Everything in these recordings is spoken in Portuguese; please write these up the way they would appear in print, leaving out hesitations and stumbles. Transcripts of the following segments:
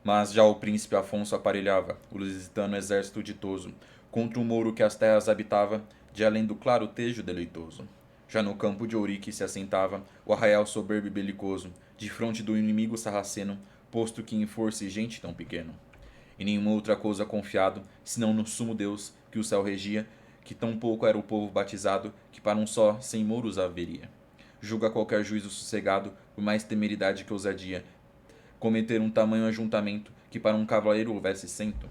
Mas já o príncipe Afonso aparelhava o lusitano exército ditoso contra o mouro que as terras habitava, de além do claro tejo deleitoso. Já no campo de Ourique se assentava o arraial soberbo e belicoso, de fronte do inimigo sarraceno, posto que em força e gente tão pequeno. E nenhuma outra coisa confiado, senão no sumo Deus que o céu regia, que tão pouco era o povo batizado, que para um só, sem muros haveria. Julga qualquer juízo sossegado, por mais temeridade que ousadia, cometer um tamanho ajuntamento, que para um cavaleiro houvesse cento.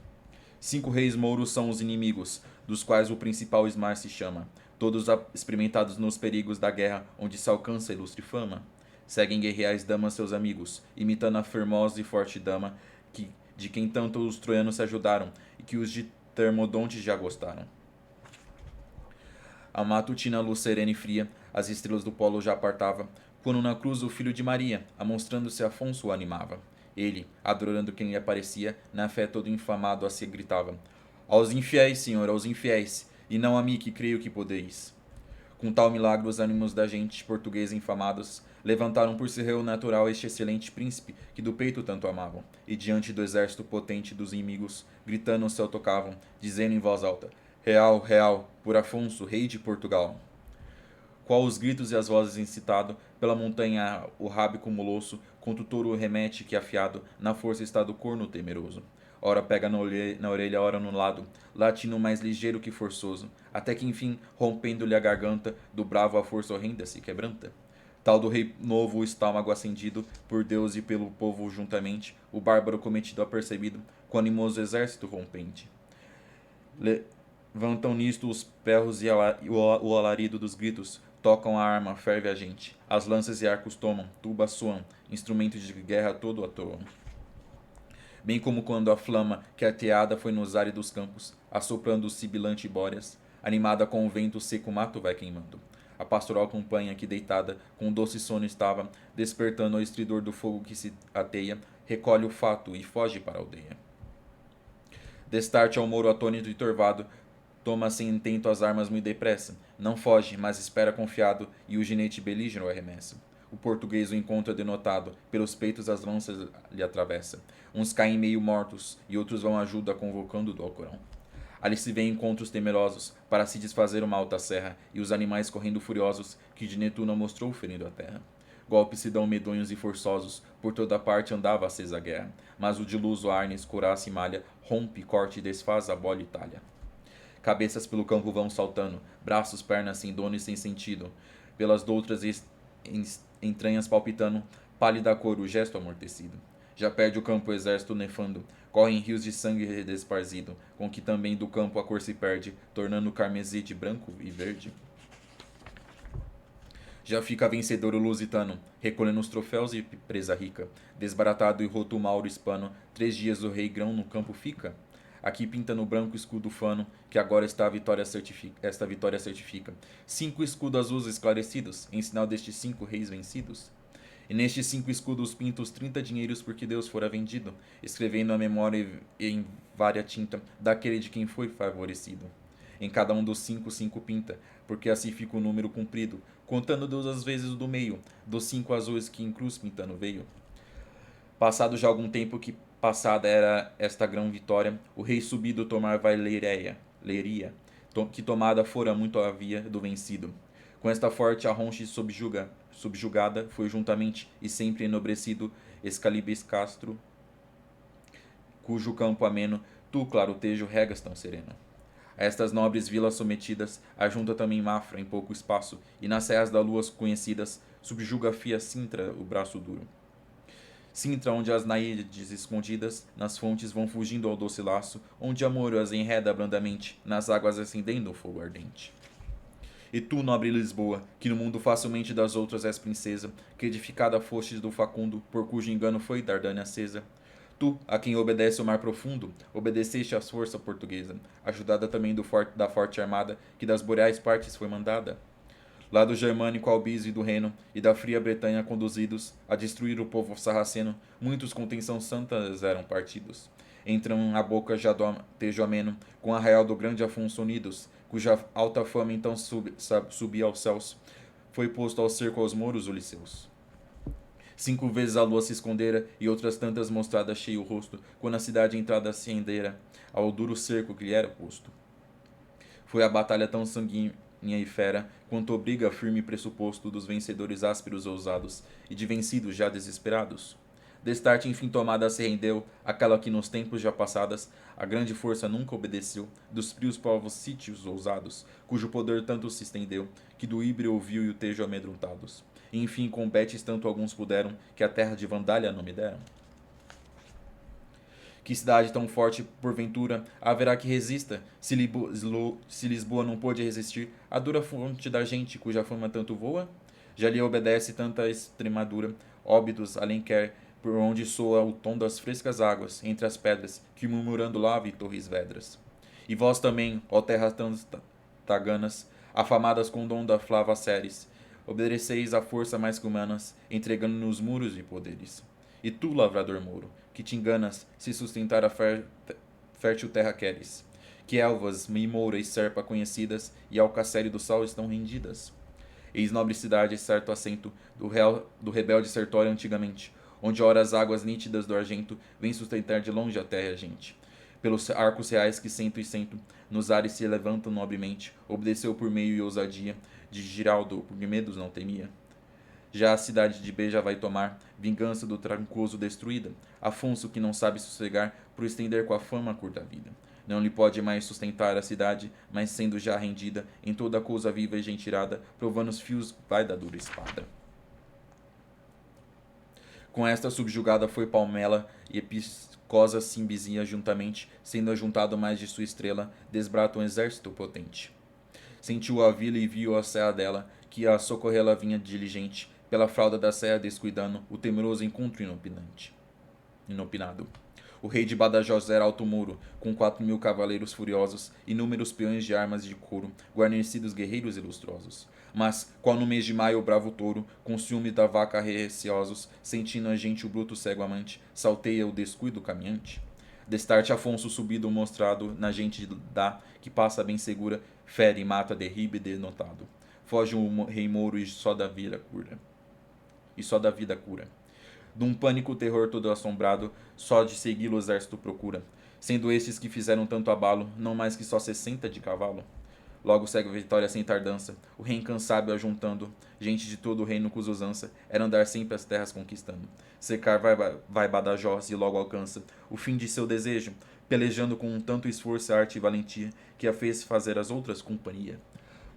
5 reis mouros são os inimigos, dos quais o principal Ismar se chama, todos experimentados nos perigos da guerra, onde se alcança ilustre fama. Seguem guerreais damas seus amigos, imitando a formosa e forte dama, de quem tanto os troianos se ajudaram, e que os de Termodonte já gostaram. A matutina luz serena e fria, as estrelas do polo já apartava, quando na cruz o filho de Maria, amonstrando-se Afonso, o animava. Ele, adorando quem lhe aparecia, na fé todo inflamado a se gritava: Aos infiéis, Senhor, aos infiéis, e não a mim que creio que podeis. Com tal milagre os ânimos da gente portuguesa infamados levantaram por seu réu natural este excelente príncipe que do peito tanto amavam, e diante do exército potente dos inimigos, gritando o céu tocavam, dizendo em voz alta: Real, real, por Afonso, rei de Portugal. Qual os gritos e as vozes incitado, pela montanha o rábico molosso, contra o touro remete que afiado, na força está do corno temeroso. Ora pega na orelha, ora no lado, latino mais ligeiro que forçoso, até que enfim, rompendo-lhe a garganta, do bravo a força horrenda se quebranta. Tal do rei novo o estômago acendido, por Deus e pelo povo juntamente, o bárbaro cometido apercebido, com animoso exército rompente. Levantam nisto os perros e o alarido dos gritos, tocam a arma, ferve a gente. As lanças e arcos tomam, tubas soam, instrumentos de guerra todo atuam. Bem como quando a flama que ateada foi nos áridos campos, assoprando sibilante bóreas, animada com o vento seco mato vai queimando. A pastoral campanha que deitada, com doce sono estava, despertando ao estridor do fogo que se ateia, recolhe o fato e foge para a aldeia. Destarte ao moro atônito e torvado, toma sem intento as armas muito depressa. Não foge, mas espera confiado, e o ginete belígero arremessa. O português o encontra denotado, pelos peitos as lanças lhe atravessa. Uns caem meio mortos, e outros vão ajuda convocando do Alcorão. Ali se vê encontros temerosos, para se desfazer uma alta serra, e os animais correndo furiosos, que de Netuno mostrou ferindo a terra. Golpes se dão medonhos e forçosos, por toda parte andava acesa a guerra, mas o de luz o arnes, couraça e malha, rompe, corte e desfaz, abole e talha. Cabeças pelo campo vão saltando, braços, pernas sem dono e sem sentido, pelas doutras entranhas palpitando, pálida cor, o gesto amortecido. Já perde o campo o exército nefando, correm rios de sangue desparzido, com que também do campo a cor se perde, tornando carmesim de branco e verde. Já fica vencedor o lusitano, recolhendo os troféus e presa rica. Desbaratado e roto o mauro hispano, 3 dias o rei grão no campo fica. Aqui pinta no branco escudo fano, que agora esta vitória certifica. 5 escudos azuis esclarecidos, em sinal destes 5 reis vencidos. E nestes 5 escudos pinta os 30 dinheiros porque Deus fora vendido, escrevendo a memória em vária tinta daquele de quem foi favorecido. Em cada um dos 5 pinta, porque assim fica o número cumprido, contando Deus as vezes do meio, dos 5 azuis que em cruz pintando veio. Passado já algum tempo que passada era esta grão vitória, o rei subido tomar vai Leiria, que tomada fora muito a via do vencido. Com esta forte arronche subjugada, foi juntamente e sempre enobrecido Escalibes Castro, cujo campo ameno, tu, claro tejo, regas tão sereno. A estas nobres vilas sometidas, ajunta também Mafra em pouco espaço, e nas serras da lua conhecidas, subjuga Fia Sintra o braço duro. Sintra, onde as naídes escondidas, nas fontes vão fugindo ao doce laço, onde amor as enreda brandamente, nas águas acendendo o fogo ardente. E tu, nobre Lisboa, que no mundo facilmente das outras és princesa, que edificada fostes do Facundo, por cujo engano foi Dardânia acesa. Tu, a quem obedece o mar profundo, obedeceste às forças portuguesa, ajudada também da forte armada, que das boreais partes foi mandada. Lá do germânico Albise e do Reno, e da fria Bretanha conduzidos, a destruir o povo sarraceno, muitos com tenção santas eram partidos. Entram a boca já do Tejo ameno, com a arraial do grande Afonso unidos, cuja alta fama então subia aos céus, foi posto ao cerco aos mouros uliseus. 5 vezes a lua se escondera, e outras tantas mostrada cheio o rosto, quando a cidade entrada se rendera ao duro cerco que lhe era posto. Foi a batalha tão sanguínea e fera, quanto obriga firme pressuposto dos vencedores ásperos ousados, e de vencidos já desesperados. Destarte enfim tomada se rendeu, aquela que nos tempos já passadas, a grande força nunca obedeceu, dos frios povos sítios ousados, cujo poder tanto se estendeu, que do híbrido ouviu e o tejo amedrontados. E enfim combates tanto alguns puderam, que a terra de Vandália não me deram. Que cidade tão forte, porventura, haverá que resista, se Lisboa não pôde resistir, à dura fonte da gente, cuja fama tanto voa? Já lhe obedece tanta Extremadura, Óbidos, Alenquer, por onde soa o tom das frescas águas, entre as pedras, que murmurando lava e torres vedras. E vós também, ó terras taganas, afamadas com o dom da flava Ceres, obedeceis à força mais que humanas, entregando-nos muros e poderes. E tu, lavrador mouro, que te enganas, se sustentar a fértil terra queres, que elvas, Mimoura e Serpa conhecidas, e ao cacério do sol estão rendidas. Eis nobre cidade, certo assento, do rebelde sertório antigamente, onde ora as águas nítidas do argento, vem sustentar de longe a terra e a gente. Pelos arcos reais que cento e cento, nos ares se levantam nobremente, obedeceu por meio e ousadia, de Giraldo, por medos não temia. Já a cidade de Beja vai tomar vingança do Trancoso destruída. Afonso, que não sabe sossegar, por estender com a fama a curta vida. Não lhe pode mais sustentar a cidade, mas sendo já rendida, em toda coisa viva e gentirada, provando os fios vai da dura espada. Com esta subjugada foi Palmela, e Episcosa Simbizia juntamente, sendo ajuntado mais de sua estrela, desbrata um exército potente. Sentiu a vila e viu a serra dela, que a socorrê-la vinha diligente, pela fralda da serra descuidando, o temeroso encontro inopinado. O rei de Badajoz era alto muro, com 4.000 cavaleiros furiosos, inúmeros peões de armas de couro, guarnecidos guerreiros ilustrosos. Mas, qual no mês de maio o bravo touro, com ciúme da vaca receosos, sentindo a gente o bruto cego amante, salteia o descuido caminhante. Destarte Afonso subido mostrado, na gente dá, que passa bem segura, fere, mata, derriba e denotado. Foge o rei mouro e só da vida cura. Dum pânico terror todo assombrado, só de segui-lo o exército procura, sendo estes que fizeram tanto abalo, não mais que só 60 de cavalo. Logo segue a vitória sem tardança, o rei incansável ajuntando, gente de todo o reino cuja usança era andar sempre as terras conquistando. Secar vai Badajoz e logo alcança o fim de seu desejo, pelejando com tanto esforço, arte e valentia, que a fez fazer as outras companhia.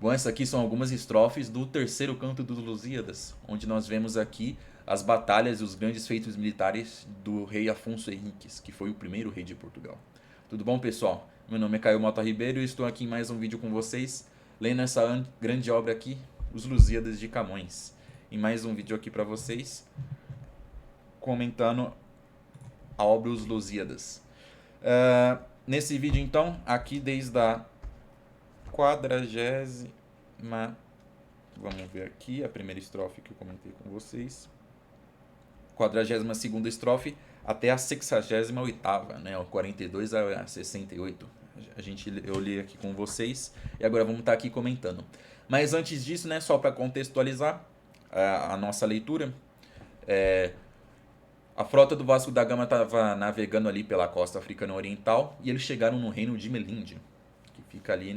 Bom, essas aqui são algumas estrofes do terceiro canto dos Lusíadas, onde nós vemos aqui as batalhas e os grandes feitos militares do rei Afonso Henriques, que foi o primeiro rei de Portugal. Tudo bom, pessoal? Meu nome é Caio Mota Ribeiro e estou aqui em mais um vídeo com vocês, lendo essa grande obra aqui, Os Lusíadas de Camões. Em mais um vídeo aqui para vocês, comentando a obra Os Lusíadas. Nesse vídeo, então, aqui desde a 40ª, vamos ver aqui a primeira estrofe que eu comentei com vocês, 42ª estrofe até a 68ª, né, o 42 a 68. Eu li aqui com vocês e agora vamos estar aqui comentando. Mas antes disso, né, só para contextualizar a nossa leitura, a frota do Vasco da Gama estava navegando ali pela costa africana oriental e eles chegaram no reino de Melinde, que fica ali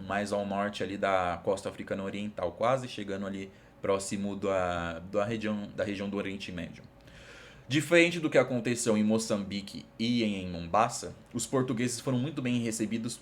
mais ao norte ali da costa africana oriental, quase chegando ali próximo da região do Oriente Médio. Diferente do que aconteceu em Moçambique e em Mombasa, os portugueses foram muito bem recebidos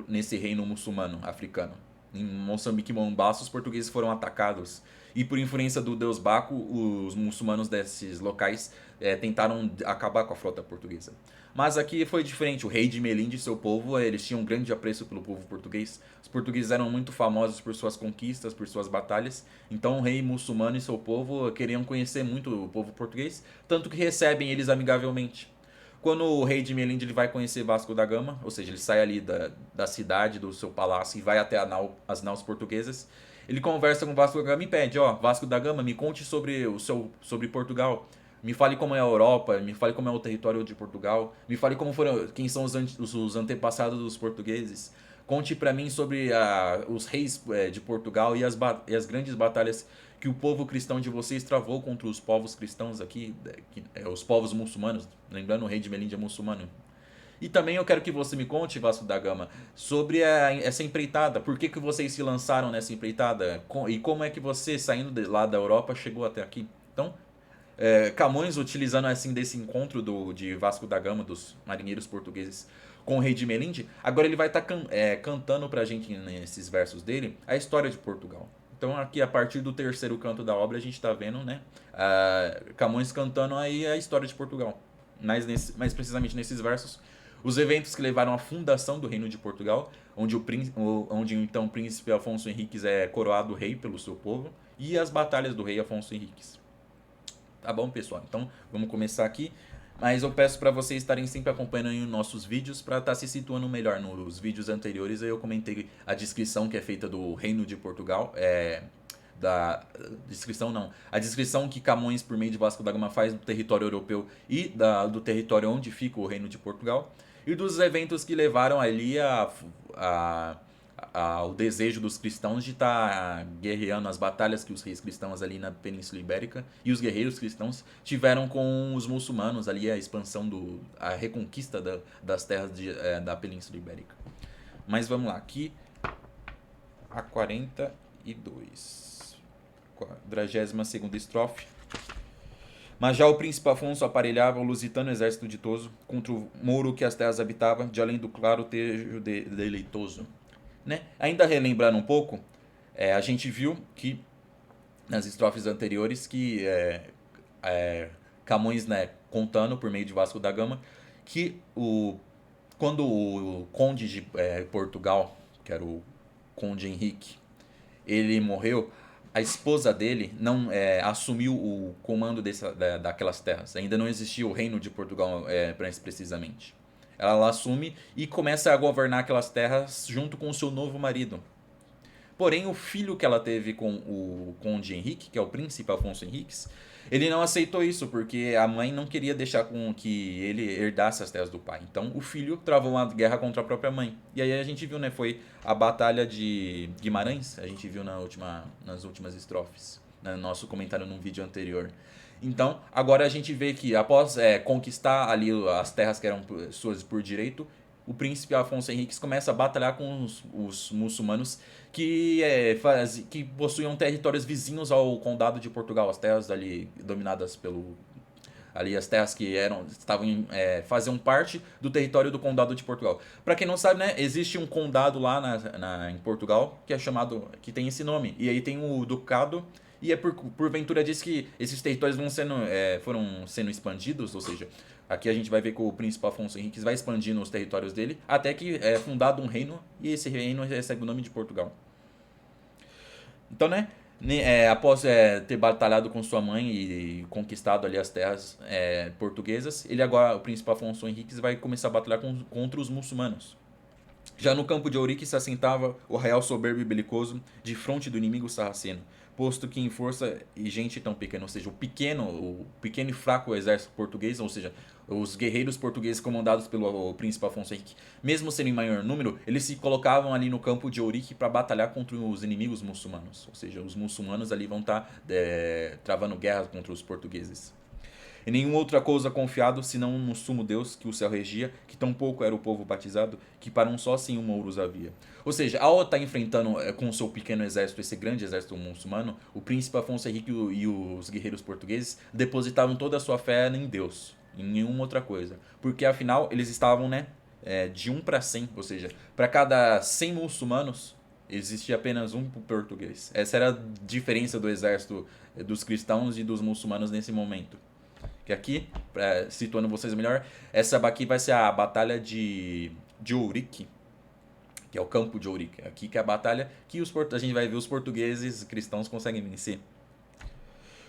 nesse reino muçulmano africano. Em Moçambique e Mombasa, os portugueses foram atacados e, por influência do deus Baco, os muçulmanos desses locais tentaram acabar com a frota portuguesa. Mas aqui foi diferente. O rei de Melinde e seu povo, eles tinham um grande apreço pelo povo português. Os portugueses eram muito famosos por suas conquistas, por suas batalhas. Então o rei muçulmano e seu povo queriam conhecer muito o povo português, tanto que recebem eles amigavelmente. Quando o rei de Melinde ele vai conhecer Vasco da Gama, ou seja, ele sai ali da cidade, do seu palácio e vai até as naus portuguesas, ele conversa com Vasco da Gama e pede, Vasco da Gama, me conte sobre Portugal. Me fale como é a Europa, me fale como é o território de Portugal, me fale quem são os antepassados dos portugueses. Conte para mim sobre os reis de Portugal e as grandes batalhas que o povo cristão de vocês travou contra os povos cristãos aqui, os povos muçulmanos, lembrando o rei de Melinde é muçulmano. E também eu quero que você me conte, Vasco da Gama, sobre essa empreitada. Por que vocês se lançaram nessa empreitada? E como é que você, saindo lá da Europa, chegou até aqui? Então, Camões, utilizando assim desse encontro de Vasco da Gama, dos marinheiros portugueses, com o rei de Melinde, agora ele vai estar cantando pra gente, nesses versos dele, a história de Portugal. Então aqui, a partir do terceiro canto da obra, a gente está vendo, né, Camões cantando aí a história de Portugal. Mais precisamente nesses versos, os eventos que levaram à fundação do Reino de Portugal, onde então o príncipe Afonso Henriques é coroado rei pelo seu povo, e as batalhas do rei Afonso Henriques. Tá bom, pessoal? Então, vamos começar aqui. Mas eu peço para vocês estarem sempre acompanhando aí os nossos vídeos para estar se situando melhor. Nos vídeos anteriores eu comentei a descrição que é feita do Reino de Portugal. Da descrição não. A descrição que Camões, por meio de Vasco da Gama, faz do território europeu e do território onde fica o Reino de Portugal. E dos eventos que levaram ali ao desejo dos cristãos de estar guerreando as batalhas que os reis cristãos ali na Península Ibérica e os guerreiros cristãos tiveram com os muçulmanos ali, a expansão, a reconquista das terras da Península Ibérica. Mas vamos lá, aqui a 42, 42ª estrofe. Mas já o príncipe Afonso aparelhava o lusitano exército ditoso contra o mouro que as terras habitava, de além do claro tejo deleitoso. Né? Ainda relembrando um pouco, a gente viu que nas estrofes anteriores que Camões, né, contando por meio de Vasco da Gama, que quando o conde de Portugal, que era o conde Henrique, ele morreu, a esposa dele não assumiu o comando daquelas terras. Ainda não existia o reino de Portugal, precisamente. Ela assume e começa a governar aquelas terras junto com o seu novo marido. Porém, o filho que ela teve com o conde Henrique, que é o príncipe Afonso Henriques, ele não aceitou isso, porque a mãe não queria deixar com que ele herdasse as terras do pai. Então, o filho travou uma guerra contra a própria mãe. E aí a gente viu, né, foi a Batalha de Guimarães, a gente viu nas últimas estrofes, no nosso comentário num vídeo anterior. Então, agora a gente vê que após conquistar ali as terras que eram suas por direito, o príncipe Afonso Henriques começa a batalhar com os muçulmanos que possuíam territórios vizinhos ao condado de Portugal, as terras ali dominadas ali as terras que faziam parte do território do condado de Portugal. Para quem não sabe, né, existe um condado lá em Portugal que tem esse nome, e aí tem o ducado. E porventura diz que esses territórios foram sendo expandidos, ou seja, aqui a gente vai ver que o príncipe Afonso Henriques vai expandindo os territórios dele, até que é fundado um reino, e esse reino recebe o nome de Portugal. Então, né, após ter batalhado com sua mãe e conquistado ali as terras portuguesas, o príncipe Afonso Henriques vai começar a batalhar contra os muçulmanos. Já no campo de Ourique se assentava o arraial soberbo e belicoso, de fronte do inimigo sarraceno, posto que em força e gente tão pequena, ou seja, o pequeno e fraco exército português, ou seja, os guerreiros portugueses comandados pelo príncipe Afonso Henrique, mesmo sendo em maior número, eles se colocavam ali no campo de Ourique para batalhar contra os inimigos muçulmanos, ou seja, os muçulmanos ali vão estar travando guerra contra os portugueses. E nenhuma outra coisa confiado, senão no sumo Deus que o céu regia, que tão pouco era o povo batizado, que para um só sim o mouros havia. Ou seja, ao estar enfrentando com o seu pequeno exército, esse grande exército muçulmano, o príncipe Afonso Henrique e os guerreiros portugueses depositavam toda a sua fé em Deus, em nenhuma outra coisa. Porque afinal eles estavam, né, de 1 para 100, ou seja, para cada 100 muçulmanos, existia apenas um português. Essa era a diferença do exército dos cristãos e dos muçulmanos nesse momento. Que aqui, situando vocês melhor, essa aqui vai ser a batalha de Ourique, que é o campo de Ourique. Aqui que é a batalha que a gente vai ver os portugueses cristãos conseguem vencer.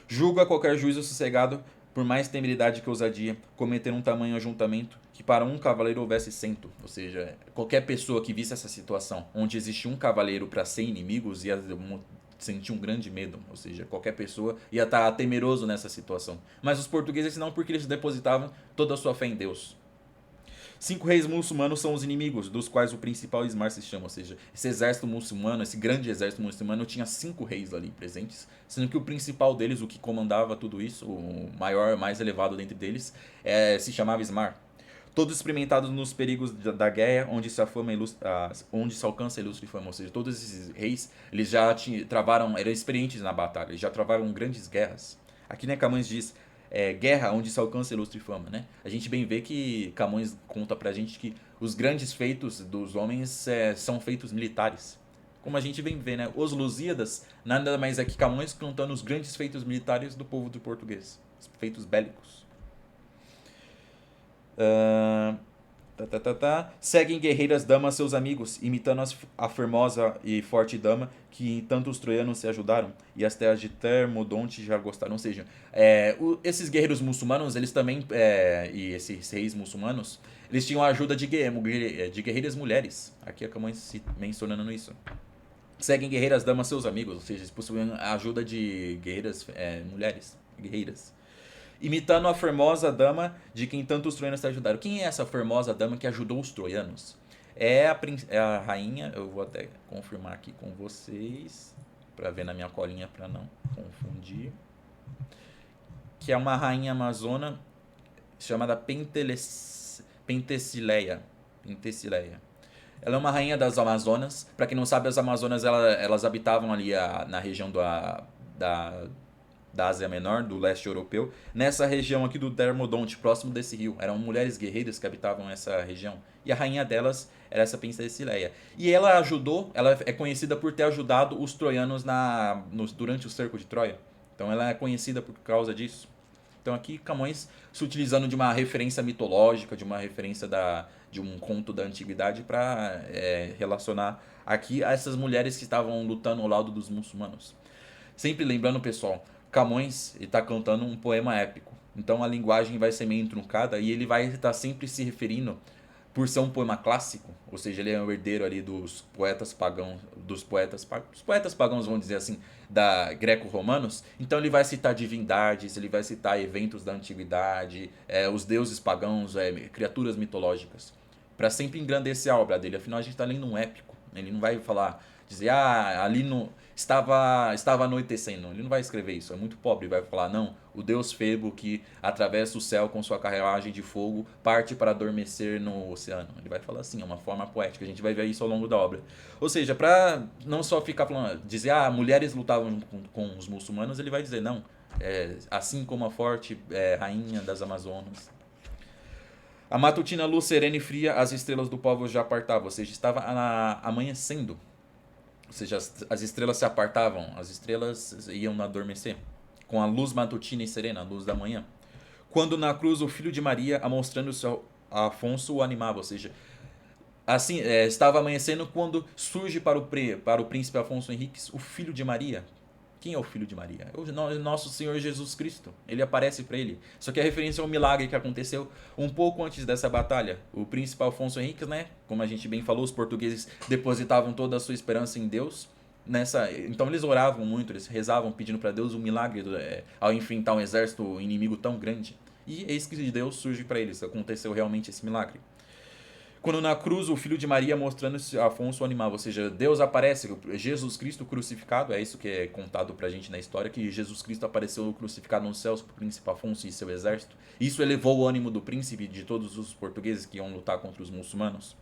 Julga qualquer juízo sossegado, por mais temeridade que ousadia, cometer um tamanho ajuntamento, que para um cavaleiro houvesse 100. Ou seja, qualquer pessoa que visse essa situação, onde existe um cavaleiro para 100 inimigos, ia sentir um grande medo, ou seja, qualquer pessoa ia estar temeroso nessa situação. Mas os portugueses não, porque eles depositavam toda a sua fé em Deus. 5 reis muçulmanos são os inimigos, dos quais o principal Ismar se chama. Ou seja, esse exército muçulmano, esse grande exército muçulmano, tinha 5 reis ali presentes, sendo que o principal deles, o que comandava tudo isso, o maior, mais elevado dentre deles, se chamava Ismar. Todos experimentados nos perigos da guerra, onde se, onde se alcança a ilustre fama. Ou seja, todos esses reis, eles já travaram, eram experientes na batalha, eles já travaram grandes guerras. Aqui, né, Camões diz, guerra onde se alcança a ilustre fama, né? A gente bem vê que Camões conta pra gente que os grandes feitos dos homens são feitos militares. Como a gente bem vê, né? Os Lusíadas, nada mais é que Camões contando os grandes feitos militares do povo do português. Os feitos bélicos. Seguem guerreiras damas seus amigos, imitando a formosa e forte dama que tanto os troianos se ajudaram e as terras de Termodonte já gostaram. Ou seja, esses guerreiros muçulmanos, eles também, e esses reis muçulmanos, eles tinham a ajuda de guerreiras mulheres. Aqui acabamos mencionando isso. Seguem guerreiras damas seus amigos, ou seja, eles possuem a ajuda de guerreiras mulheres, guerreiras. Imitando a formosa dama de quem tanto os troianos se ajudaram. Quem é essa formosa dama que ajudou os troianos? É a rainha, eu vou até confirmar aqui com vocês, para ver na minha colinha para não confundir. Que é uma rainha amazona chamada Pentesileia. Ela é uma rainha das Amazonas. Para quem não sabe, as Amazonas elas habitavam ali na região da Ásia Menor, do leste europeu, nessa região aqui do Termodonte, próximo desse rio. Eram mulheres guerreiras que habitavam essa região. E a rainha delas era essa Pentesileia. E ela é conhecida por ter ajudado os troianos durante o cerco de Troia. Então ela é conhecida por causa disso. Então aqui Camões se utilizando de uma referência mitológica, de uma referência de um conto da antiguidade para relacionar aqui a essas mulheres que estavam lutando ao lado dos muçulmanos. Sempre lembrando, pessoal, Camões está cantando um poema épico. Então a linguagem vai ser meio truncada e ele vai estar sempre se referindo, por ser um poema clássico, ou seja, ele é um herdeiro ali dos poetas pagãos, os poetas pagãos, vamos dizer assim, da greco-romanos. Então ele vai citar divindades, ele vai citar eventos da antiguidade, os deuses pagãos, criaturas mitológicas, para sempre engrandecer a obra dele. Afinal a gente está lendo um épico. Ele não vai dizer, ali estava anoitecendo. Ele não vai escrever isso, é muito pobre. Ele vai falar, não, o deus Febo que atravessa o céu com sua carruagem de fogo parte para adormecer no oceano. Ele vai falar assim, é uma forma poética. A gente vai ver isso ao longo da obra. Ou seja, para não só ficar falando, dizer, mulheres lutavam com os muçulmanos, ele vai dizer, não, assim como a forte rainha das Amazonas. A matutina luz serena e fria, as estrelas do povo já apartavam, ou seja, estava amanhecendo. Ou seja, as estrelas se apartavam, as estrelas iam adormecer, com a luz matutina e serena, a luz da manhã. Quando na cruz o filho de Maria, amostrando-se a Afonso, o animava, ou seja, assim, estava amanhecendo quando surge para o príncipe Afonso Henriques o filho de Maria. Quem é o filho de Maria? O nosso Senhor Jesus Cristo. Ele aparece para ele. Só que a referência é um milagre que aconteceu um pouco antes dessa batalha. O príncipe Afonso Henriques, né? Como a gente bem falou, os portugueses depositavam toda a sua esperança em Deus. Então eles oravam muito, eles rezavam pedindo para Deus um milagre ao enfrentar um exército inimigo tão grande. E eis que Deus surge para eles. Aconteceu realmente esse milagre. Quando na cruz o filho de Maria mostrando-se Afonso o animava, ou seja, Deus aparece, Jesus Cristo crucificado, é isso que é contado pra gente na história, que Jesus Cristo apareceu crucificado nos céus pro príncipe Afonso e seu exército. Isso elevou o ânimo do príncipe e de todos os portugueses que iam lutar contra os muçulmanos.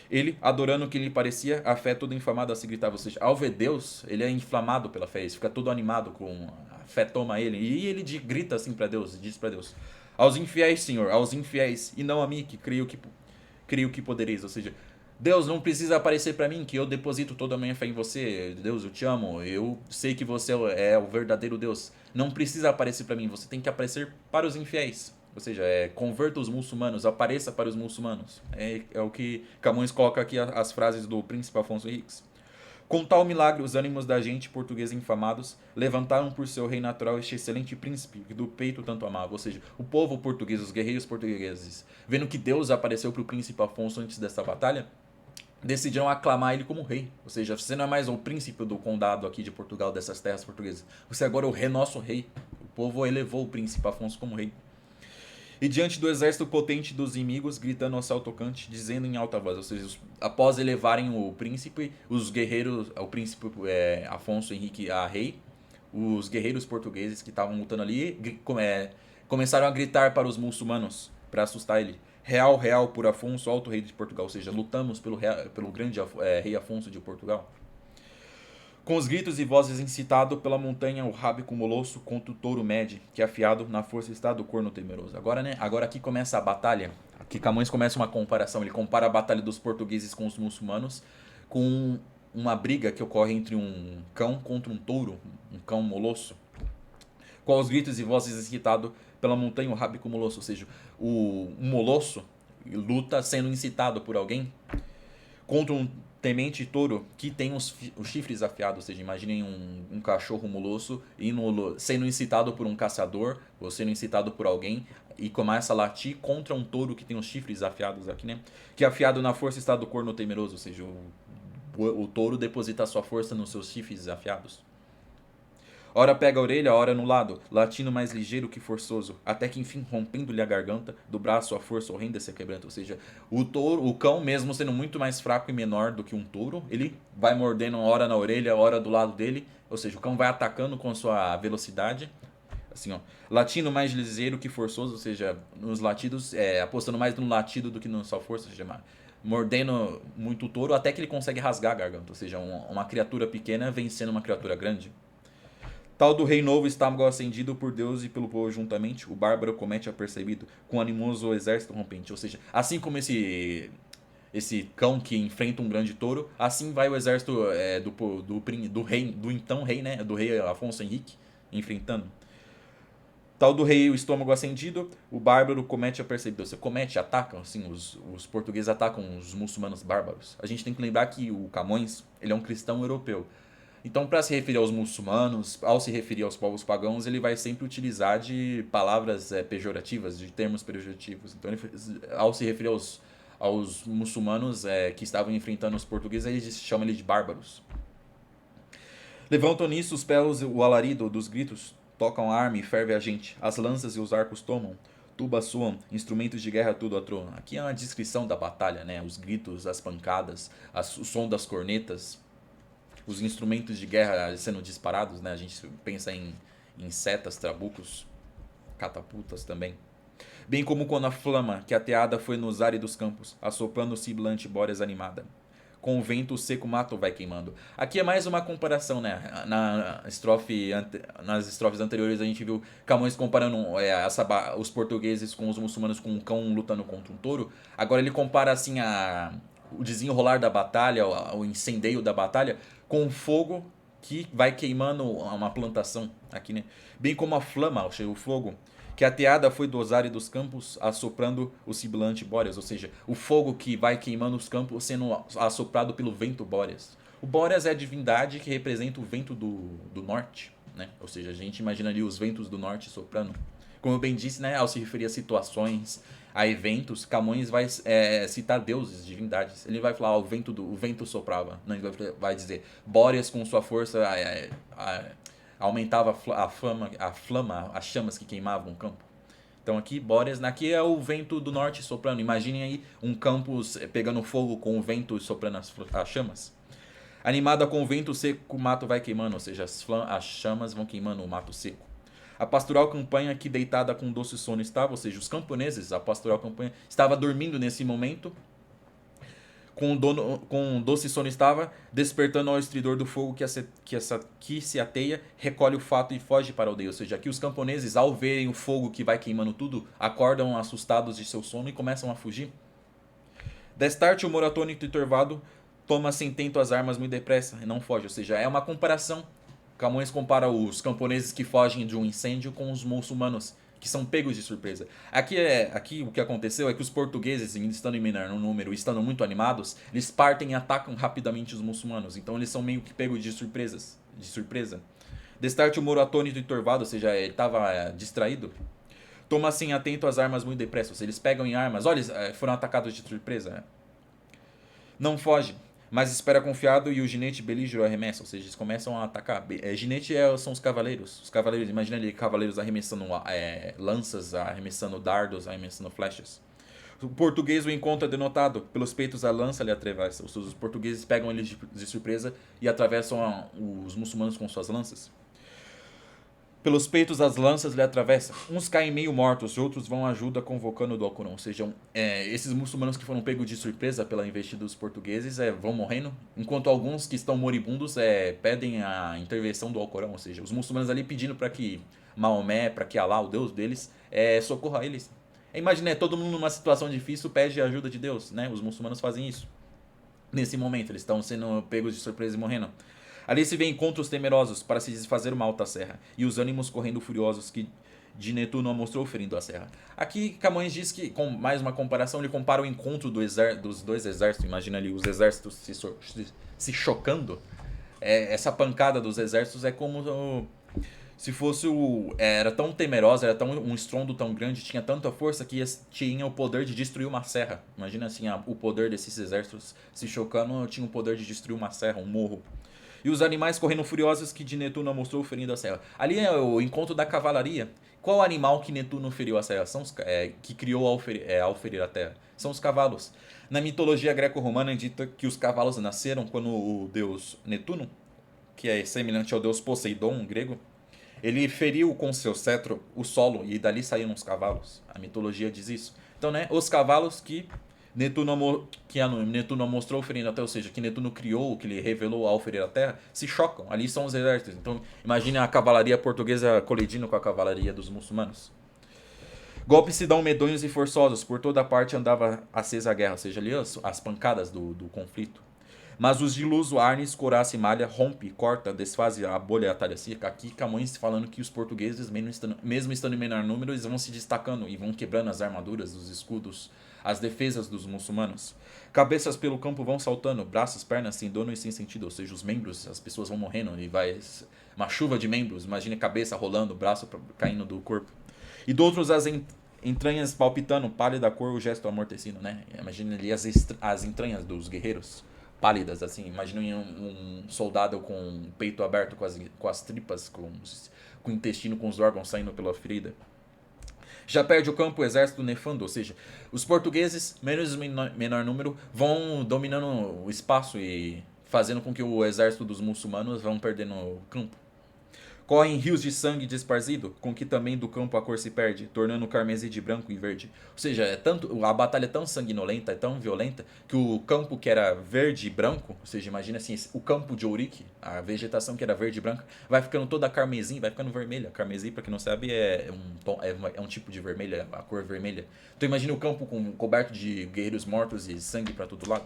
Ele, adorando o que lhe parecia, a fé toda inflamada se gritava, ou seja, ao ver Deus, ele é inflamado pela fé, ele fica todo animado, com a fé toma ele, e ele grita assim pra Deus, diz pra Deus, aos infiéis, Senhor, aos infiéis, e não a mim, que creio que podereis, ou seja, Deus não precisa aparecer para mim, que eu deposito toda a minha fé em você. Deus, eu te amo, eu sei que você é o verdadeiro Deus. Não precisa aparecer para mim, você tem que aparecer para os infiéis. Ou seja, converta os muçulmanos, apareça para os muçulmanos. É o que Camões coloca aqui as frases do príncipe Afonso Henriques. Com tal milagre, os ânimos da gente portuguesa infamados levantaram por seu rei natural este excelente príncipe que do peito tanto amava. Ou seja, o povo português, os guerreiros portugueses, vendo que Deus apareceu para o príncipe Afonso antes dessa batalha, decidiram aclamar ele como rei. Ou seja, você não é mais o príncipe do condado aqui de Portugal, dessas terras portuguesas. Você agora é o nosso rei. O povo elevou o príncipe Afonso como rei. E diante do exército potente dos inimigos, gritando ao céu tocante, dizendo em alta voz, ou seja, após elevarem o príncipe, os guerreiros, o príncipe Afonso Henrique a rei, os guerreiros portugueses que estavam lutando ali, começaram a gritar para os muçulmanos, para assustar ele. Real, real por Afonso, alto rei de Portugal, ou seja, lutamos pelo grande rei Afonso de Portugal. Com os gritos e vozes incitado pela montanha o rábico molosso contra o touro mede, que afiado na força está do corno temeroso. Agora, né? Agora aqui começa a batalha. Aqui Camões começa uma comparação. Ele compara a batalha dos portugueses com os muçulmanos com uma briga que ocorre entre um cão contra um touro, um cão molosso. Com os gritos e vozes incitado pela montanha o rábico molosso, ou seja, o molosso luta sendo incitado por alguém contra um temente touro que tem os chifres afiados, ou seja, imaginem um cachorro molosso sendo incitado por um caçador ou sendo incitado por alguém e começa a latir contra um touro que tem os chifres afiados aqui, né? Que afiado na força está do corno temeroso, ou seja, o touro deposita a sua força nos seus chifres afiados. Ora pega a orelha, ora no lado, latindo mais ligeiro que forçoso, até que enfim, rompendo-lhe a garganta, do braço a força horrenda se quebranta. Ou seja, o cão, mesmo sendo muito mais fraco e menor do que um touro, ele vai mordendo ora na orelha, ora do lado dele. Ou seja, o cão vai atacando com sua velocidade, assim, ó, latindo mais ligeiro que forçoso, ou seja, nos latidos, apostando mais no latido do que na sua força, ou seja, mordendo muito o touro até que ele consegue rasgar a garganta. Ou seja, uma criatura pequena vencendo uma criatura grande. Tal do rei novo estava acendido por Deus e pelo povo juntamente, o bárbaro comete apercebido, com animoso exército rompente. Ou seja, assim como esse cão que enfrenta um grande touro, assim vai o exército do rei, do então rei, né, do rei Afonso Henrique, enfrentando. Tal do rei o estômago acendido, o bárbaro comete apercebido. Você comete, ataca, assim, os portugueses atacam os muçulmanos bárbaros. A gente tem que lembrar que o Camões, ele é um cristão europeu. Então, para se referir aos muçulmanos, ao se referir aos povos pagãos, ele vai sempre utilizar de palavras pejorativas, de termos pejorativos. Então, ao se referir aos muçulmanos que estavam enfrentando os portugueses, ele chama ele de bárbaros. Levantam nisso os pés o alarido dos gritos, tocam a arma e ferve a gente, as lanças e os arcos tomam, tubas soam, instrumentos de guerra tudo atronam. Aqui é uma descrição da batalha, né? Os gritos, as pancadas, o som das cornetas, os instrumentos de guerra sendo disparados, né? A gente pensa em setas, trabucos, catapultas também. Bem como quando a flama que ateada foi nos áridos campos, assoprando o sibilante bóreas animada. Com o vento o seco mato vai queimando. Aqui é mais uma comparação, né? Nas estrofes anteriores a gente viu Camões comparando os portugueses com os muçulmanos com um cão lutando contra um touro. Agora ele compara assim o desenrolar da batalha, o incendeio da batalha, com o fogo que vai queimando uma plantação aqui, né? Bem como a flama, o fogo, que ateada foi dos áridos campos, assoprando o sibilante bóreas, ou seja, o fogo que vai queimando os campos sendo assoprado pelo vento bóreas. O bóreas é a divindade que representa o vento do norte, né? Ou seja, a gente imagina ali os ventos do norte soprando. Como eu bem disse, né, ao se referir a situações, a eventos, Camões vai citar deuses, divindades. Ele vai falar, o vento soprava. Não, ele vai dizer, Bóreas com sua força aumentava a flama, as chamas que queimavam o campo. Então aqui, Bóreas, aqui é o vento do norte soprando. Imaginem aí um campus pegando fogo com o vento soprando as chamas. Animada com o vento seco, o mato vai queimando, ou seja, as chamas vão queimando o mato seco. A pastoral campanha que deitada com doce sono estava, ou seja, os camponeses, a pastoral campanha estava dormindo nesse momento, com doce sono estava, despertando ao estridor do fogo que se ateia, recolhe o fato e foge para a aldeia. Ou seja, aqui os camponeses, ao verem o fogo que vai queimando tudo, acordam assustados de seu sono e começam a fugir. Destarte o moro atônito e turvado, toma sem tento as armas muito depressa e não foge. Ou seja, é uma comparação. Camões compara os camponeses que fogem de um incêndio com os muçulmanos, que são pegos de surpresa. Aqui o que aconteceu é que os portugueses, estando em menor número e estando muito animados, eles partem e atacam rapidamente os muçulmanos. Então eles são meio que pegos de surpresa. Destarte o moro atônito e turvado, ou seja, ele estava distraído. Toma assim atento às armas muito depressa. Ou seja, eles pegam em armas. Olha, eles foram atacados de surpresa. Não foge. Mas espera confiado e o ginete belígero arremessa, ou seja, eles começam a atacar. Ginete são os cavaleiros. Os cavaleiros, imagina ali cavaleiros arremessando lanças, arremessando dardos, arremessando flechas. O português o encontra denotado, pelos peitos a lança lhe atravessa. Os portugueses pegam eles de surpresa e atravessam os muçulmanos com suas lanças. Pelos peitos as lanças lhe atravessam. Uns caem meio mortos, outros vão à ajuda convocando do Alcorão. Ou seja, esses muçulmanos que foram pegos de surpresa pela investida dos portugueses vão morrendo, enquanto alguns que estão moribundos pedem a intervenção do Alcorão. Ou seja, os muçulmanos ali pedindo para que Maomé, para que Alá, o Deus deles, socorra eles. Imagina, todo mundo numa situação difícil pede a ajuda de Deus, né? Os muçulmanos fazem isso. Nesse momento, eles estão sendo pegos de surpresa e morrendo. Ali se vê contra os temerosos para se desfazer uma alta serra, e os ânimos correndo furiosos que de Netuno mostrou ferindo a serra. Aqui Camões diz que, com mais uma comparação, ele compara o encontro dos dois exércitos. Imagina ali os exércitos se chocando. Essa pancada dos exércitos é como se fosse era tão temerosa, era um estrondo tão grande, tinha tanta força que tinha o poder de destruir uma serra. Imagina assim, o poder desses exércitos se chocando tinha o poder de destruir uma serra, um morro. E os animais correndo furiosos que de Netuno mostrou ferindo a serra. Ali é o encontro da cavalaria. Qual animal que Netuno feriu a serra? Que criou ao ferir a terra? São os cavalos. Na mitologia greco-romana é dita que os cavalos nasceram quando o deus Netuno, que é semelhante ao deus Poseidon, grego, ele feriu com seu cetro o solo e dali saíram os cavalos. A mitologia diz isso. Então, né, os cavalos que Netuno mostrou ferindo a terra, ou seja, que Netuno criou, que ele revelou ao ferir a terra, se chocam. Ali são os exércitos. Então, imagine a cavalaria portuguesa colidindo com a cavalaria dos muçulmanos. Golpes se dão medonhos e forçosos, por toda parte andava acesa a guerra, ou seja, ali as pancadas do conflito. Mas os de luz, o arnes, couraça e malha, rompe, corta, desfaz a bolha e a talha seca. Aqui Camões falando que os portugueses, mesmo estando em menor número, eles vão se destacando e vão quebrando as armaduras, os escudos, as defesas dos muçulmanos. Cabeças pelo campo vão saltando, braços, pernas sem dono e sem sentido, ou seja, os membros, as pessoas vão morrendo e vai uma chuva de membros. Imagine a cabeça rolando, o braço caindo do corpo. E de outros as entranhas palpitando, pálida cor, o gesto amortecido, né? Imagine ali as entranhas dos guerreiros pálidas, assim. Imagina um soldado com o peito aberto, com as tripas, com o intestino, com os órgãos saindo pela ferida. Já perde o campo o exército nefando, ou seja, os portugueses, menos menor número, vão dominando o espaço e fazendo com que o exército dos muçulmanos vão perdendo o campo. Correm rios de sangue desparzido, com que também do campo a cor se perde, tornando o carmesim de branco e verde. Ou seja, a batalha é tão sanguinolenta, é tão violenta, que o campo que era verde e branco, ou seja, imagina assim, o campo de ourique, a vegetação que era verde e branca, vai ficando toda carmesim, vai ficando vermelha. Carmesim, para quem não sabe, é um tipo de vermelha, a cor vermelha. Então imagina o campo coberto de guerreiros mortos e sangue para todo lado.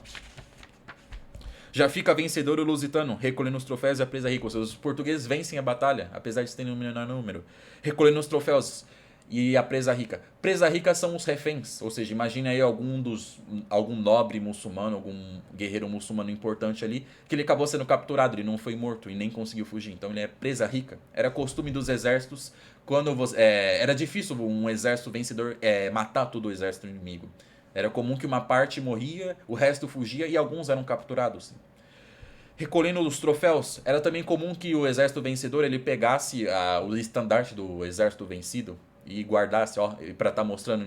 Já fica vencedor o lusitano, recolhendo os troféus e a presa rica. Ou seja, os portugueses vencem a batalha, apesar de terem um menor número. Recolhendo os troféus e a presa rica. Presa rica são os reféns. Ou seja, imagine aí algum nobre muçulmano, algum guerreiro muçulmano importante ali, que ele acabou sendo capturado, ele não foi morto e nem conseguiu fugir. Então ele é presa rica. Era costume dos exércitos, era difícil um exército vencedor matar todo o exército inimigo. Era comum que uma parte morria, o resto fugia e alguns eram capturados. Recolhendo os troféus, era também comum que o exército vencedor ele pegasse o estandarte do exército vencido e guardasse, para estar mostrando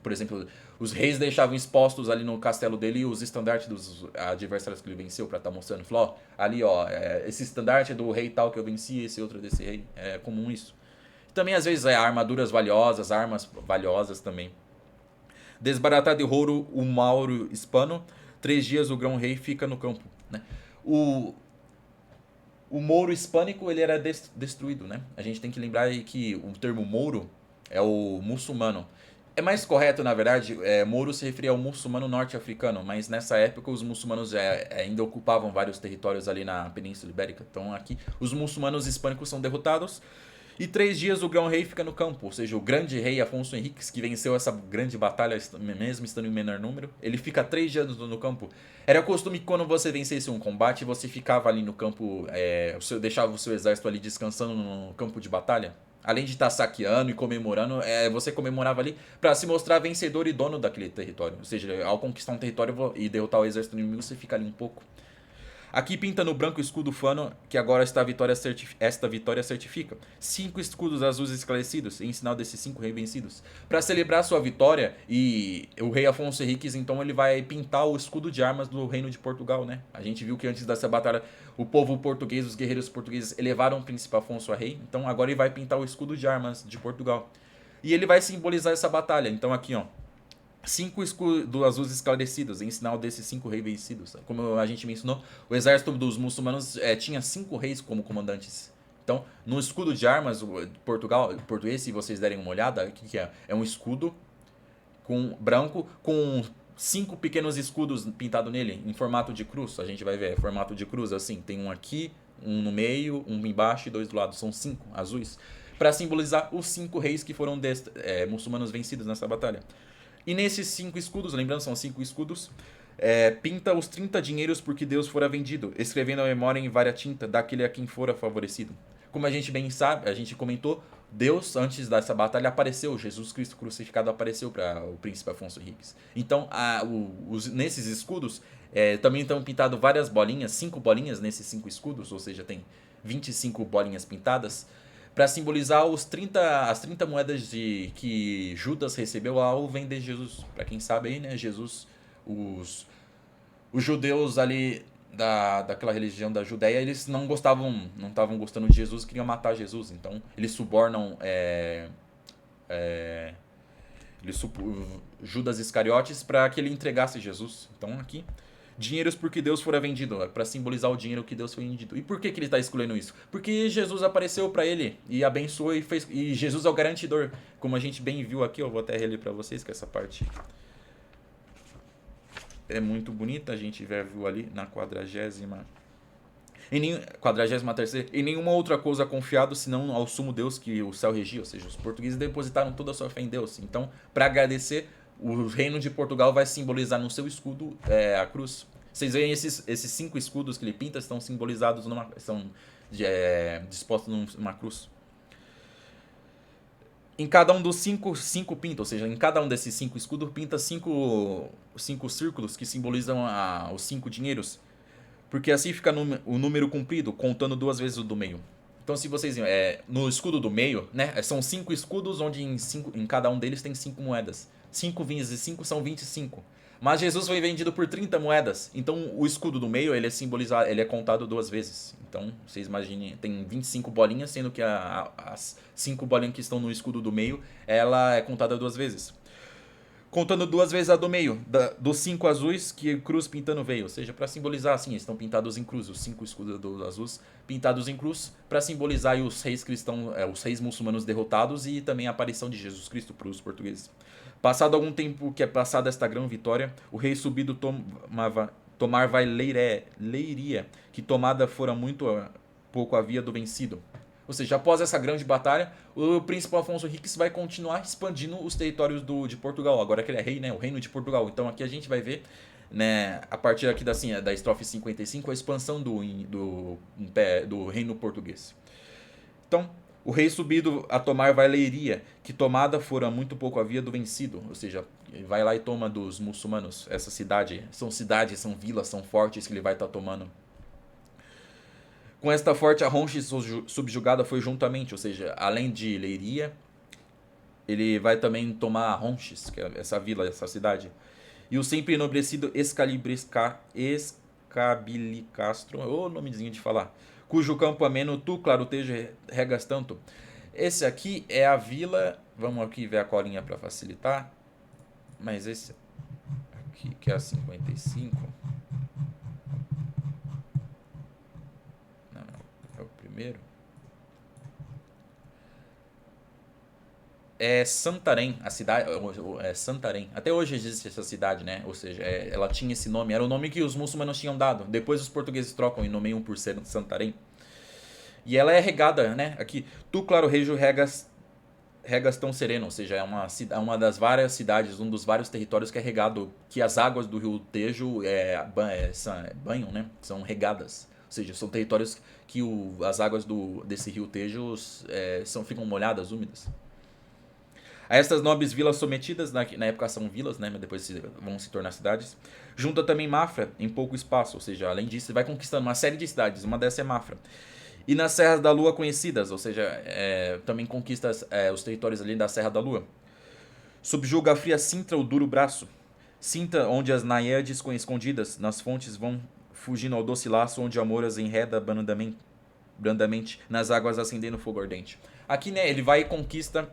por exemplo, os reis deixavam expostos ali no castelo dele os estandartes dos adversários que ele venceu, para estar mostrando, falou, ali esse estandarte é do rei tal que eu venci, esse outro é desse rei. É comum isso. Também às vezes armaduras valiosas, armas valiosas também. Desbaratado de ouro o Mauro hispano, 3 dias o grão-rei fica no campo. Né? O Mouro hispânico ele era destruído. Né? A gente tem que lembrar aí que o termo Mouro é o muçulmano. É mais correto, na verdade, Mouro se referia ao muçulmano norte-africano, mas nessa época os muçulmanos ainda ocupavam vários territórios ali na Península Ibérica. Então aqui os muçulmanos hispânicos são derrotados. E 3 dias o grão-rei fica no campo, ou seja, o grande rei Afonso Henriques, que venceu essa grande batalha, mesmo estando em menor número, ele fica 3 dias no campo. Era costume que quando você vencesse um combate, você ficava ali no campo, deixava o seu exército ali descansando no campo de batalha. Além de estar saqueando e comemorando, você comemorava ali para se mostrar vencedor e dono daquele território. Ou seja, ao conquistar um território e derrotar o exército inimigo, você fica ali um pouco. Aqui pinta no branco o escudo fano, que agora esta vitória certifica. 5 escudos azuis esclarecidos, em sinal desses 5 reis vencidos. Para celebrar sua vitória, e o rei Afonso Henriques, então, ele vai pintar o escudo de armas do reino de Portugal, né? A gente viu que antes dessa batalha, o povo português, os guerreiros portugueses, elevaram o príncipe Afonso a rei. Então, agora ele vai pintar o escudo de armas de Portugal. E ele vai simbolizar essa batalha. Então, aqui, ó. 5 escudos azuis esclarecidos, em sinal desses 5 reis vencidos. Como a gente mencionou, o exército dos muçulmanos tinha 5 reis como comandantes. Então, no escudo de armas português, se vocês derem uma olhada, o que é? É um escudo branco com 5 pequenos escudos pintados nele, em formato de cruz. A gente vai ver, formato de cruz, assim. Tem um aqui, um no meio, um embaixo e 2 do lado. São 5 azuis. Para simbolizar os 5 reis que foram muçulmanos vencidos nessa batalha. E nesses 5 escudos, lembrando, são 5 escudos, pinta os 30 dinheiros porque Deus fora vendido, escrevendo a memória em várias tinta daquele a quem fora favorecido. Como a gente bem sabe, a gente comentou, Deus, antes dessa batalha, apareceu, Jesus Cristo crucificado apareceu para o príncipe Afonso Henriques. Então, nesses escudos, também estão pintadas várias bolinhas, 5 bolinhas nesses 5 escudos, ou seja, tem 25 bolinhas pintadas, para simbolizar as 30 moedas que Judas recebeu ao vender Jesus. Para quem sabe aí, né, Jesus, os judeus ali daquela religião da Judéia, eles não estavam gostando de Jesus, queriam matar Jesus. Então, eles subornam Judas Iscariotes para que ele entregasse Jesus. Então, aqui, dinheiros porque Deus fora vendido, para simbolizar o dinheiro que Deus foi vendido. E por que ele está escolhendo isso? Porque Jesus apareceu para ele e abençoou e Jesus é o garantidor. Como a gente bem viu aqui, eu vou até reler para vocês que essa parte é muito bonita. A gente viu ali na 43ª. Em nenhuma outra coisa confiado senão ao sumo Deus que o céu regia. Ou seja, os portugueses depositaram toda a sua fé em Deus. Então, para agradecer, o reino de Portugal vai simbolizar no seu escudo a cruz. Vocês veem esses 5 escudos que ele pinta, estão simbolizados dispostos numa cruz. Em cada um dos 5 pinta, ou seja, em cada um desses 5 escudos pinta 5 círculos que simbolizam os 5 dinheiros. Porque assim fica o número comprido, contando 2 vezes o do meio. Então, se vocês viram, no escudo do meio, né, são 5 escudos, onde em cada um deles tem 5 moedas. 5 vezes 5 são 25. Mas Jesus foi vendido por 30 moedas. Então, o escudo do meio, ele é simbolizado, ele é contado 2 vezes. Então, vocês imaginem, tem 25 bolinhas, sendo que as 5 bolinhas que estão no escudo do meio, ela é contada 2 vezes. Contando 2 vezes a do meio, dos 5 azuis que cruz pintando veio. Ou seja, para simbolizar assim, estão pintados em cruz, os 5 escudos dos azuis pintados em cruz, para simbolizar os reis cristãos, os reis muçulmanos derrotados e também a aparição de Jesus Cristo para os portugueses. Passado algum tempo que é passada esta grande vitória, o rei subido tomar vai Leiria, que tomada fora muito pouco havia do vencido. Ou seja, após essa grande batalha, o príncipe Afonso Henriques vai continuar expandindo os territórios de Portugal. Agora que ele é rei, né, o reino de Portugal. Então aqui a gente vai ver, né, a partir aqui da estrofe 55, a expansão do reino português. Então, o rei subido a tomar vai Leiria, que tomada fora muito pouco havia do vencido. Ou seja, vai lá e toma dos muçulmanos essa cidade. São cidades, são vilas, são fortes que ele vai estar tomando. Com esta forte a Ronches subjugada foi juntamente, ou seja, além de Leiria, ele vai também tomar Ronches, que é essa vila, essa cidade. E o sempre enobrecido Escabilicastro, ô nomezinho de falar, cujo campo ameno tu, clarotejo, regas tanto. Esse aqui é a vila, vamos aqui ver a colinha para facilitar, mas esse aqui que é a 55... É Santarém, a cidade é Santarém. Até hoje existe essa cidade, né? Ou seja, ela tinha esse nome, era o nome que os muçulmanos tinham dado. Depois os portugueses trocam e nomeiam por ser Santarém. E ela é regada, né? Aqui, tu claro rejo regas tão sereno, ou seja, é uma das várias cidades, um dos vários territórios que é regado, que as águas do rio Tejo banham, né? São regadas. seja, são territórios que as águas desse rio Tejo ficam molhadas, úmidas. A estas nobres vilas sometidas, na época são vilas, né, mas depois vão se tornar cidades, junta também Mafra em pouco espaço, ou seja, além disso, vai conquistando uma série de cidades, uma dessas é Mafra. E nas Serras da Lua conhecidas, ou seja, também conquista os territórios ali da Serra da Lua. Subjuga a fria Sintra, o duro braço. Sintra, onde as Náiades escondidas nas fontes vão fugindo ao doce laço, onde Amoras enreda brandamente nas águas acendendo fogo ardente. Aqui, né, ele vai e conquista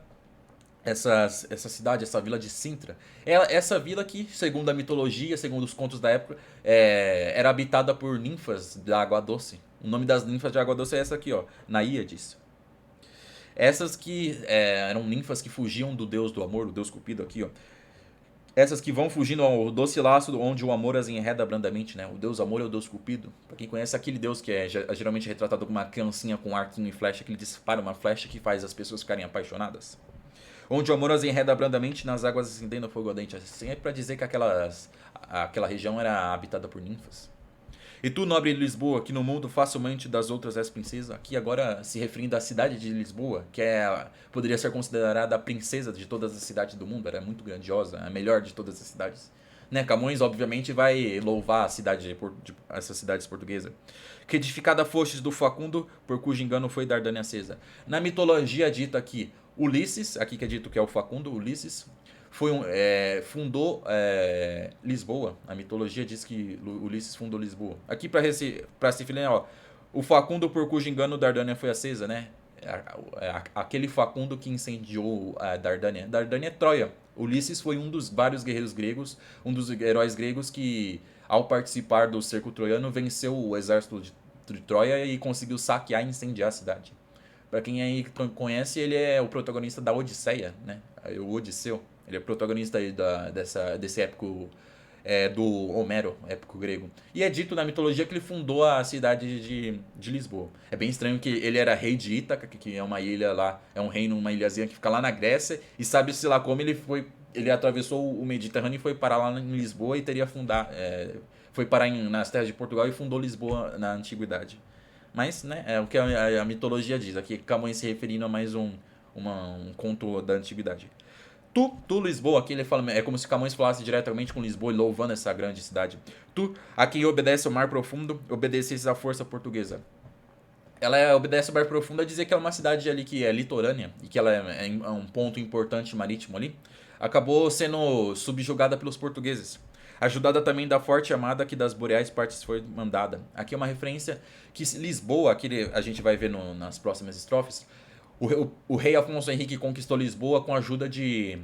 essa cidade, essa vila de Sintra. Essa vila que, segundo a mitologia, segundo os contos da época, era habitada por ninfas da água doce. O nome das ninfas de água doce é essa aqui, ó, Naíades. Essas que eram ninfas que fugiam do deus do amor, o deus Cupido aqui, ó. Essas que vão fugindo ao doce laço onde o amor as enreda brandamente, né? O deus amor é o deus Cupido. Pra quem conhece, aquele deus que é geralmente retratado como uma criancinha com um arquinho e flecha, que ele dispara uma flecha que faz as pessoas ficarem apaixonadas. Onde o amor as enreda brandamente nas águas acendendo fogo ardente. Assim é pra dizer que aquela região era habitada por ninfas. E tu, nobre Lisboa, que no mundo facilmente das outras és princesa, aqui agora se referindo à cidade de Lisboa, que poderia ser considerada a princesa de todas as cidades do mundo, era muito grandiosa, a melhor de todas as cidades. Né, Camões, obviamente, vai louvar essas cidades portuguesas. Que edificada fostes do Facundo, por cujo engano foi Dardânia acesa. Na mitologia dita aqui, Ulisses, aqui que é dito que é o Facundo, Ulisses, fundou Lisboa. A mitologia diz que Ulisses fundou Lisboa. Aqui para se filar, ó, o Facundo por cujo engano Dardânia foi acesa, né? Aquele Facundo que incendiou a Dardânia. Dardânia é Troia. Ulisses foi um dos vários guerreiros gregos, um dos heróis gregos que, ao participar do cerco troiano, venceu o exército de Troia e conseguiu saquear e incendiar a cidade. Para quem aí conhece, ele é o protagonista da Odisseia, né? O Odisseu. Ele é protagonista aí desse épico do Homero, épico grego. E é dito na mitologia que ele fundou a cidade de Lisboa. É bem estranho que ele era rei de Ítaca, que é uma ilha lá, é um reino, uma ilhazinha que fica lá na Grécia, e sabe-se lá como ele atravessou o Mediterrâneo e foi parar lá em Lisboa e teria foi parar nas terras de Portugal e fundou Lisboa na antiguidade. Mas, né, é o que a mitologia diz. Aqui Camões se referindo a mais um conto da antiguidade. Tu, Lisboa, aqui ele fala, é como se Camões falasse diretamente com Lisboa e louvando essa grande cidade. Tu, a quem obedece ao mar profundo, obedecesse à força portuguesa. Ela obedece ao mar profundo a dizer que ela é uma cidade ali que é litorânea e que ela é um ponto importante marítimo ali. Acabou sendo subjugada pelos portugueses. Ajudada também da forte armada que das boreais partes foi mandada. Aqui é uma referência que Lisboa, que a gente vai ver nas próximas estrofes, o rei Afonso Henrique conquistou Lisboa com a ajuda de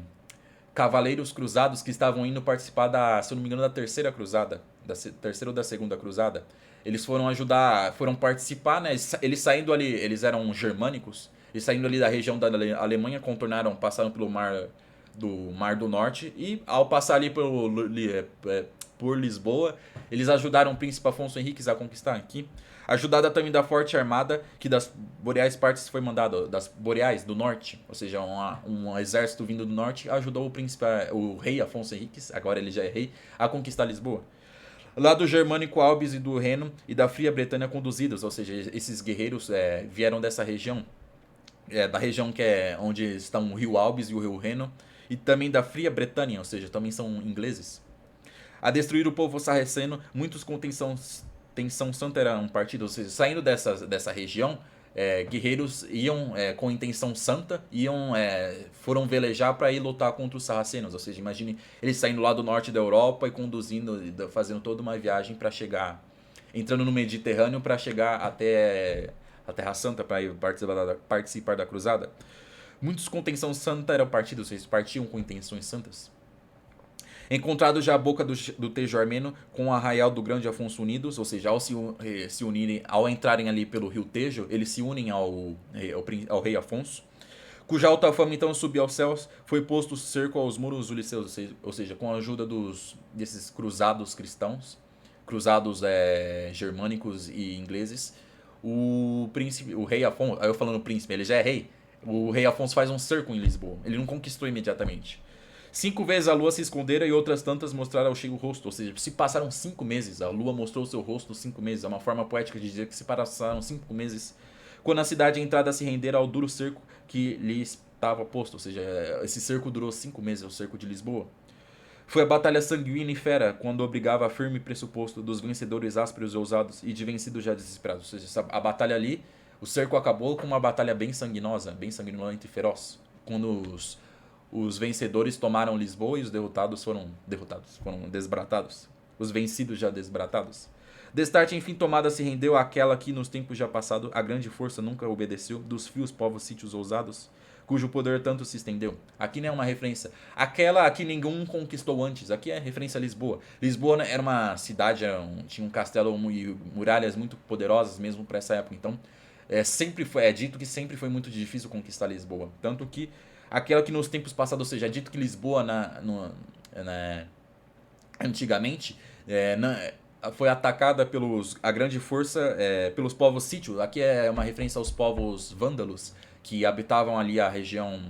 cavaleiros cruzados que estavam indo participar se eu não me engano, da terceira cruzada, da terceira ou da segunda cruzada. Eles foram participar, né? Eles saindo ali, eles eram germânicos, eles saindo ali da região da Alemanha, passaram pelo Mar do Norte e ao passar ali por Lisboa, eles ajudaram o príncipe Afonso Henriques a conquistar aqui. Ajudada também da forte armada que das boreais partes foi mandada, das boreais do norte, ou seja, um exército vindo do norte ajudou o rei Afonso Henriques, agora ele já é rei, a conquistar Lisboa. Lá do germânico Albis e do Reno e da fria Bretanha conduzidos, ou seja, esses guerreiros vieram dessa região, da região que é onde estão o rio Albis e o rio Reno, e também da fria Bretanha, ou seja, também são ingleses. A destruir o povo sarraceno, muitos com tensão santa eram partidos, ou seja, saindo dessa região, guerreiros iam com intenção santa, foram velejar para ir lutar contra os sarracenos, ou seja, imagine eles saindo lá do norte da Europa e conduzindo, fazendo toda uma viagem para chegar, entrando no Mediterrâneo para chegar até a Terra Santa para ir participar da cruzada. Muitos com intenção santa eram partidos, eles partiam com intenções santas. Encontrado já a boca do Tejo Armeno com o arraial do Grande Afonso unidos, ou seja, ao se unirem, ao entrarem ali pelo rio Tejo, eles se unem ao rei Afonso, cuja alta fama então subiu aos céus, foi posto cerco aos muros uliceus, ou seja, com a ajuda desses cruzados cristãos, cruzados germânicos e ingleses, o rei Afonso, aí eu falando príncipe, ele já é rei, o rei Afonso faz um cerco em Lisboa, ele não conquistou imediatamente. 5 vezes a lua se escondera e outras tantas mostraram ao cheio o rosto. Ou seja, se passaram 5 meses, a lua mostrou o seu rosto 5 meses. É uma forma poética de dizer que se passaram 5 meses. Quando a cidade entrada se rendera ao duro cerco que lhe estava posto. Ou seja, esse cerco durou 5 meses, o cerco de Lisboa. Foi a batalha sanguínea e fera, quando obrigava a firme pressuposto dos vencedores ásperos e ousados e de vencidos já desesperados. Ou seja, a batalha ali, o cerco acabou com uma batalha bem sanguinosa, bem sanguinolenta e feroz. Quando os vencedores tomaram Lisboa e os derrotados, foram desbratados. Os vencidos já desbratados. Destarte, enfim, tomada se rendeu àquela que, nos tempos já passados, a grande força nunca obedeceu, dos fios povos sítios ousados, cujo poder tanto se estendeu. Aqui não é uma referência. Aquela que nenhum conquistou antes. Aqui é referência a Lisboa. Lisboa era uma cidade, tinha um castelo e muralhas muito poderosas mesmo para essa época. Então, é dito que sempre foi muito difícil conquistar Lisboa. Tanto que aquela que nos tempos passados, ou seja, é dito que Lisboa antigamente foi atacada a grande força pelos povos sítios. Aqui é uma referência aos povos vândalos que habitavam ali a região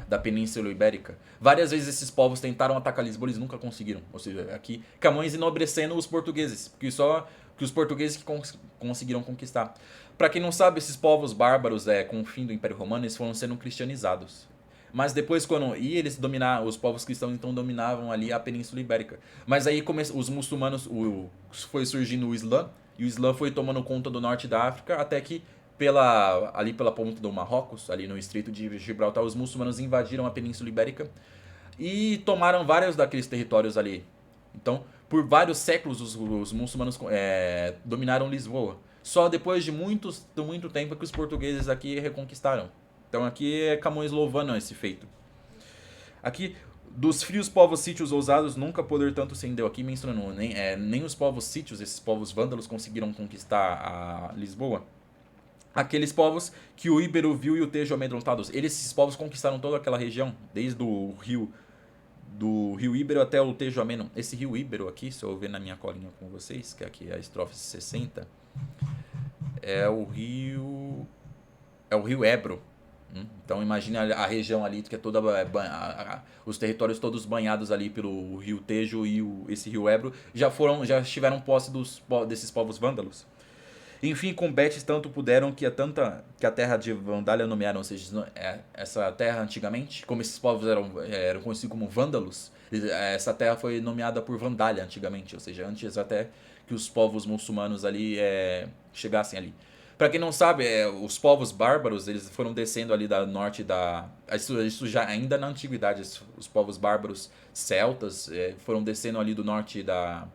da Península Ibérica. Várias vezes esses povos tentaram atacar Lisboa, eles nunca conseguiram. Ou seja, aqui Camões enobrecendo os portugueses, porque só que os portugueses que conseguiram conquistar. Para quem não sabe, esses povos bárbaros, com o fim do Império Romano, eles foram sendo cristianizados. Mas depois, eles dominaram, os povos cristãos então dominavam ali a Península Ibérica. Mas aí os muçulmanos, foi surgindo o Islã, e o Islã foi tomando conta do norte da África, até que ali pela ponta do Marrocos, ali no Estreito de Gibraltar, os muçulmanos invadiram a Península Ibérica e tomaram vários daqueles territórios ali. Então, por vários séculos, os muçulmanos dominaram Lisboa. Só depois de muito tempo que os portugueses aqui reconquistaram. Então aqui é Camões louvando esse feito. Aqui, dos frios povos sítios ousados, nunca poder tanto se rendeu. Aqui mencionando, nem os povos sítios, esses povos vândalos, conseguiram conquistar a Lisboa. Aqueles povos que o Íbero viu e o Tejo amedrontados. Esses povos conquistaram toda aquela região, desde o rio Íbero até o Tejo Ameno. Esse rio Íbero aqui, se eu ver na minha colinha com vocês, que aqui é a estrofe 60, é o rio Ebro. Então imagine a região ali que é toda os territórios todos banhados ali pelo rio Tejo e esse rio Ebro já estiveram posse desses povos vândalos. Enfim, combates tanto puderam que a terra de Vandália nomearam, ou seja, essa terra antigamente, como esses povos eram conhecidos como vândalos, essa terra foi nomeada por Vandália antigamente, ou seja, antes até que os povos muçulmanos ali chegassem ali. Para quem não sabe, os povos bárbaros, eles foram descendo ali da norte da... Isso já ainda na antiguidade, os povos bárbaros celtas foram descendo ali do norte da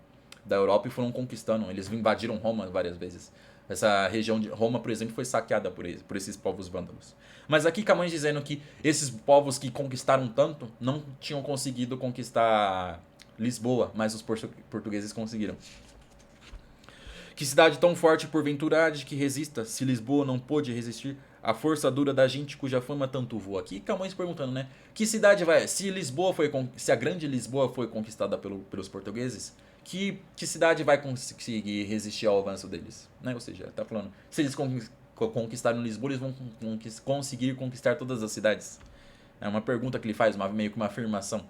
Europa e foram conquistando. Eles invadiram Roma várias vezes. Essa região de Roma, por exemplo, foi saqueada por esses povos vândalos. Mas aqui Camões dizendo que esses povos que conquistaram tanto não tinham conseguido conquistar Lisboa, mas os portugueses conseguiram. Que cidade tão forte porventura há de que resista, se Lisboa não pôde resistir, a força dura da gente cuja fama tanto voa. Aqui Camões perguntando, né? Que cidade vai... Se a grande Lisboa foi conquistada pelos portugueses, que cidade vai conseguir resistir ao avanço deles? Né? Ou seja, tá falando, se eles conquistaram Lisboa, eles vão conseguir conquistar todas as cidades. É uma pergunta que ele faz, meio que uma afirmação.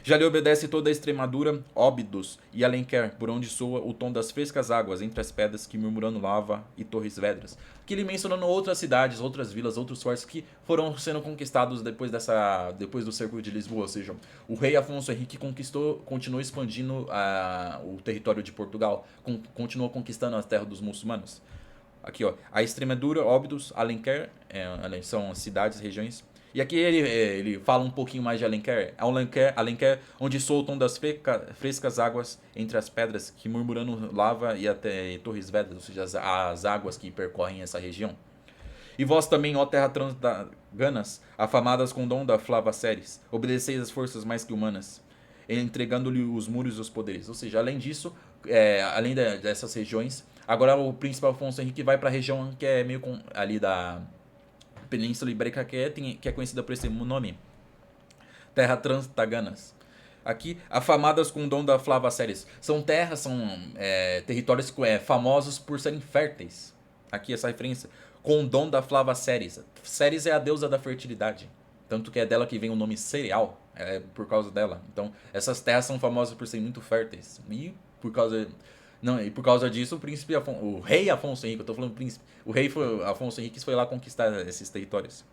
Já lhe obedece toda a Extremadura, Óbidos e Alenquer, por onde soa o tom das frescas águas entre as pedras que murmurando lava e Torres Vedras. Que ele mencionando outras cidades, outras vilas, outros fortes que foram sendo conquistados depois do cerco de Lisboa. Ou seja, o rei Afonso Henrique continuou expandindo o território de Portugal, continuou conquistando as terras dos muçulmanos. Aqui, ó, a Extremadura, Óbidos, Alenquer, são cidades, regiões. E aqui ele fala um pouquinho mais de Alenquer. Alenquer, onde soltam das frescas águas entre as pedras que murmurando lava e até Torres Vedras, ou seja, as águas que percorrem essa região. E vós também, ó terra transdaganas, afamadas com dom da Flava Ceres, obedeceis às forças mais que humanas, entregando-lhe os muros e os poderes. Ou seja, além disso, além dessas regiões, agora o príncipe Afonso Henrique vai para a região que é meio ali da Península Ibérica, que é conhecida por esse nome, Terra Transdaganas. Aqui, afamadas com o dom da Flava Ceres. São territórios famosos por serem férteis. Aqui essa referência, com o dom da Flava Ceres. Ceres é a deusa da fertilidade, tanto que é dela que vem o nome cereal. é por causa dela. Então, essas terras são famosas por serem muito férteis. E por causa não, e por causa disso, o rei Afonso Henrique, eu tô falando príncipe, Afonso Henriques foi lá conquistar esses territórios.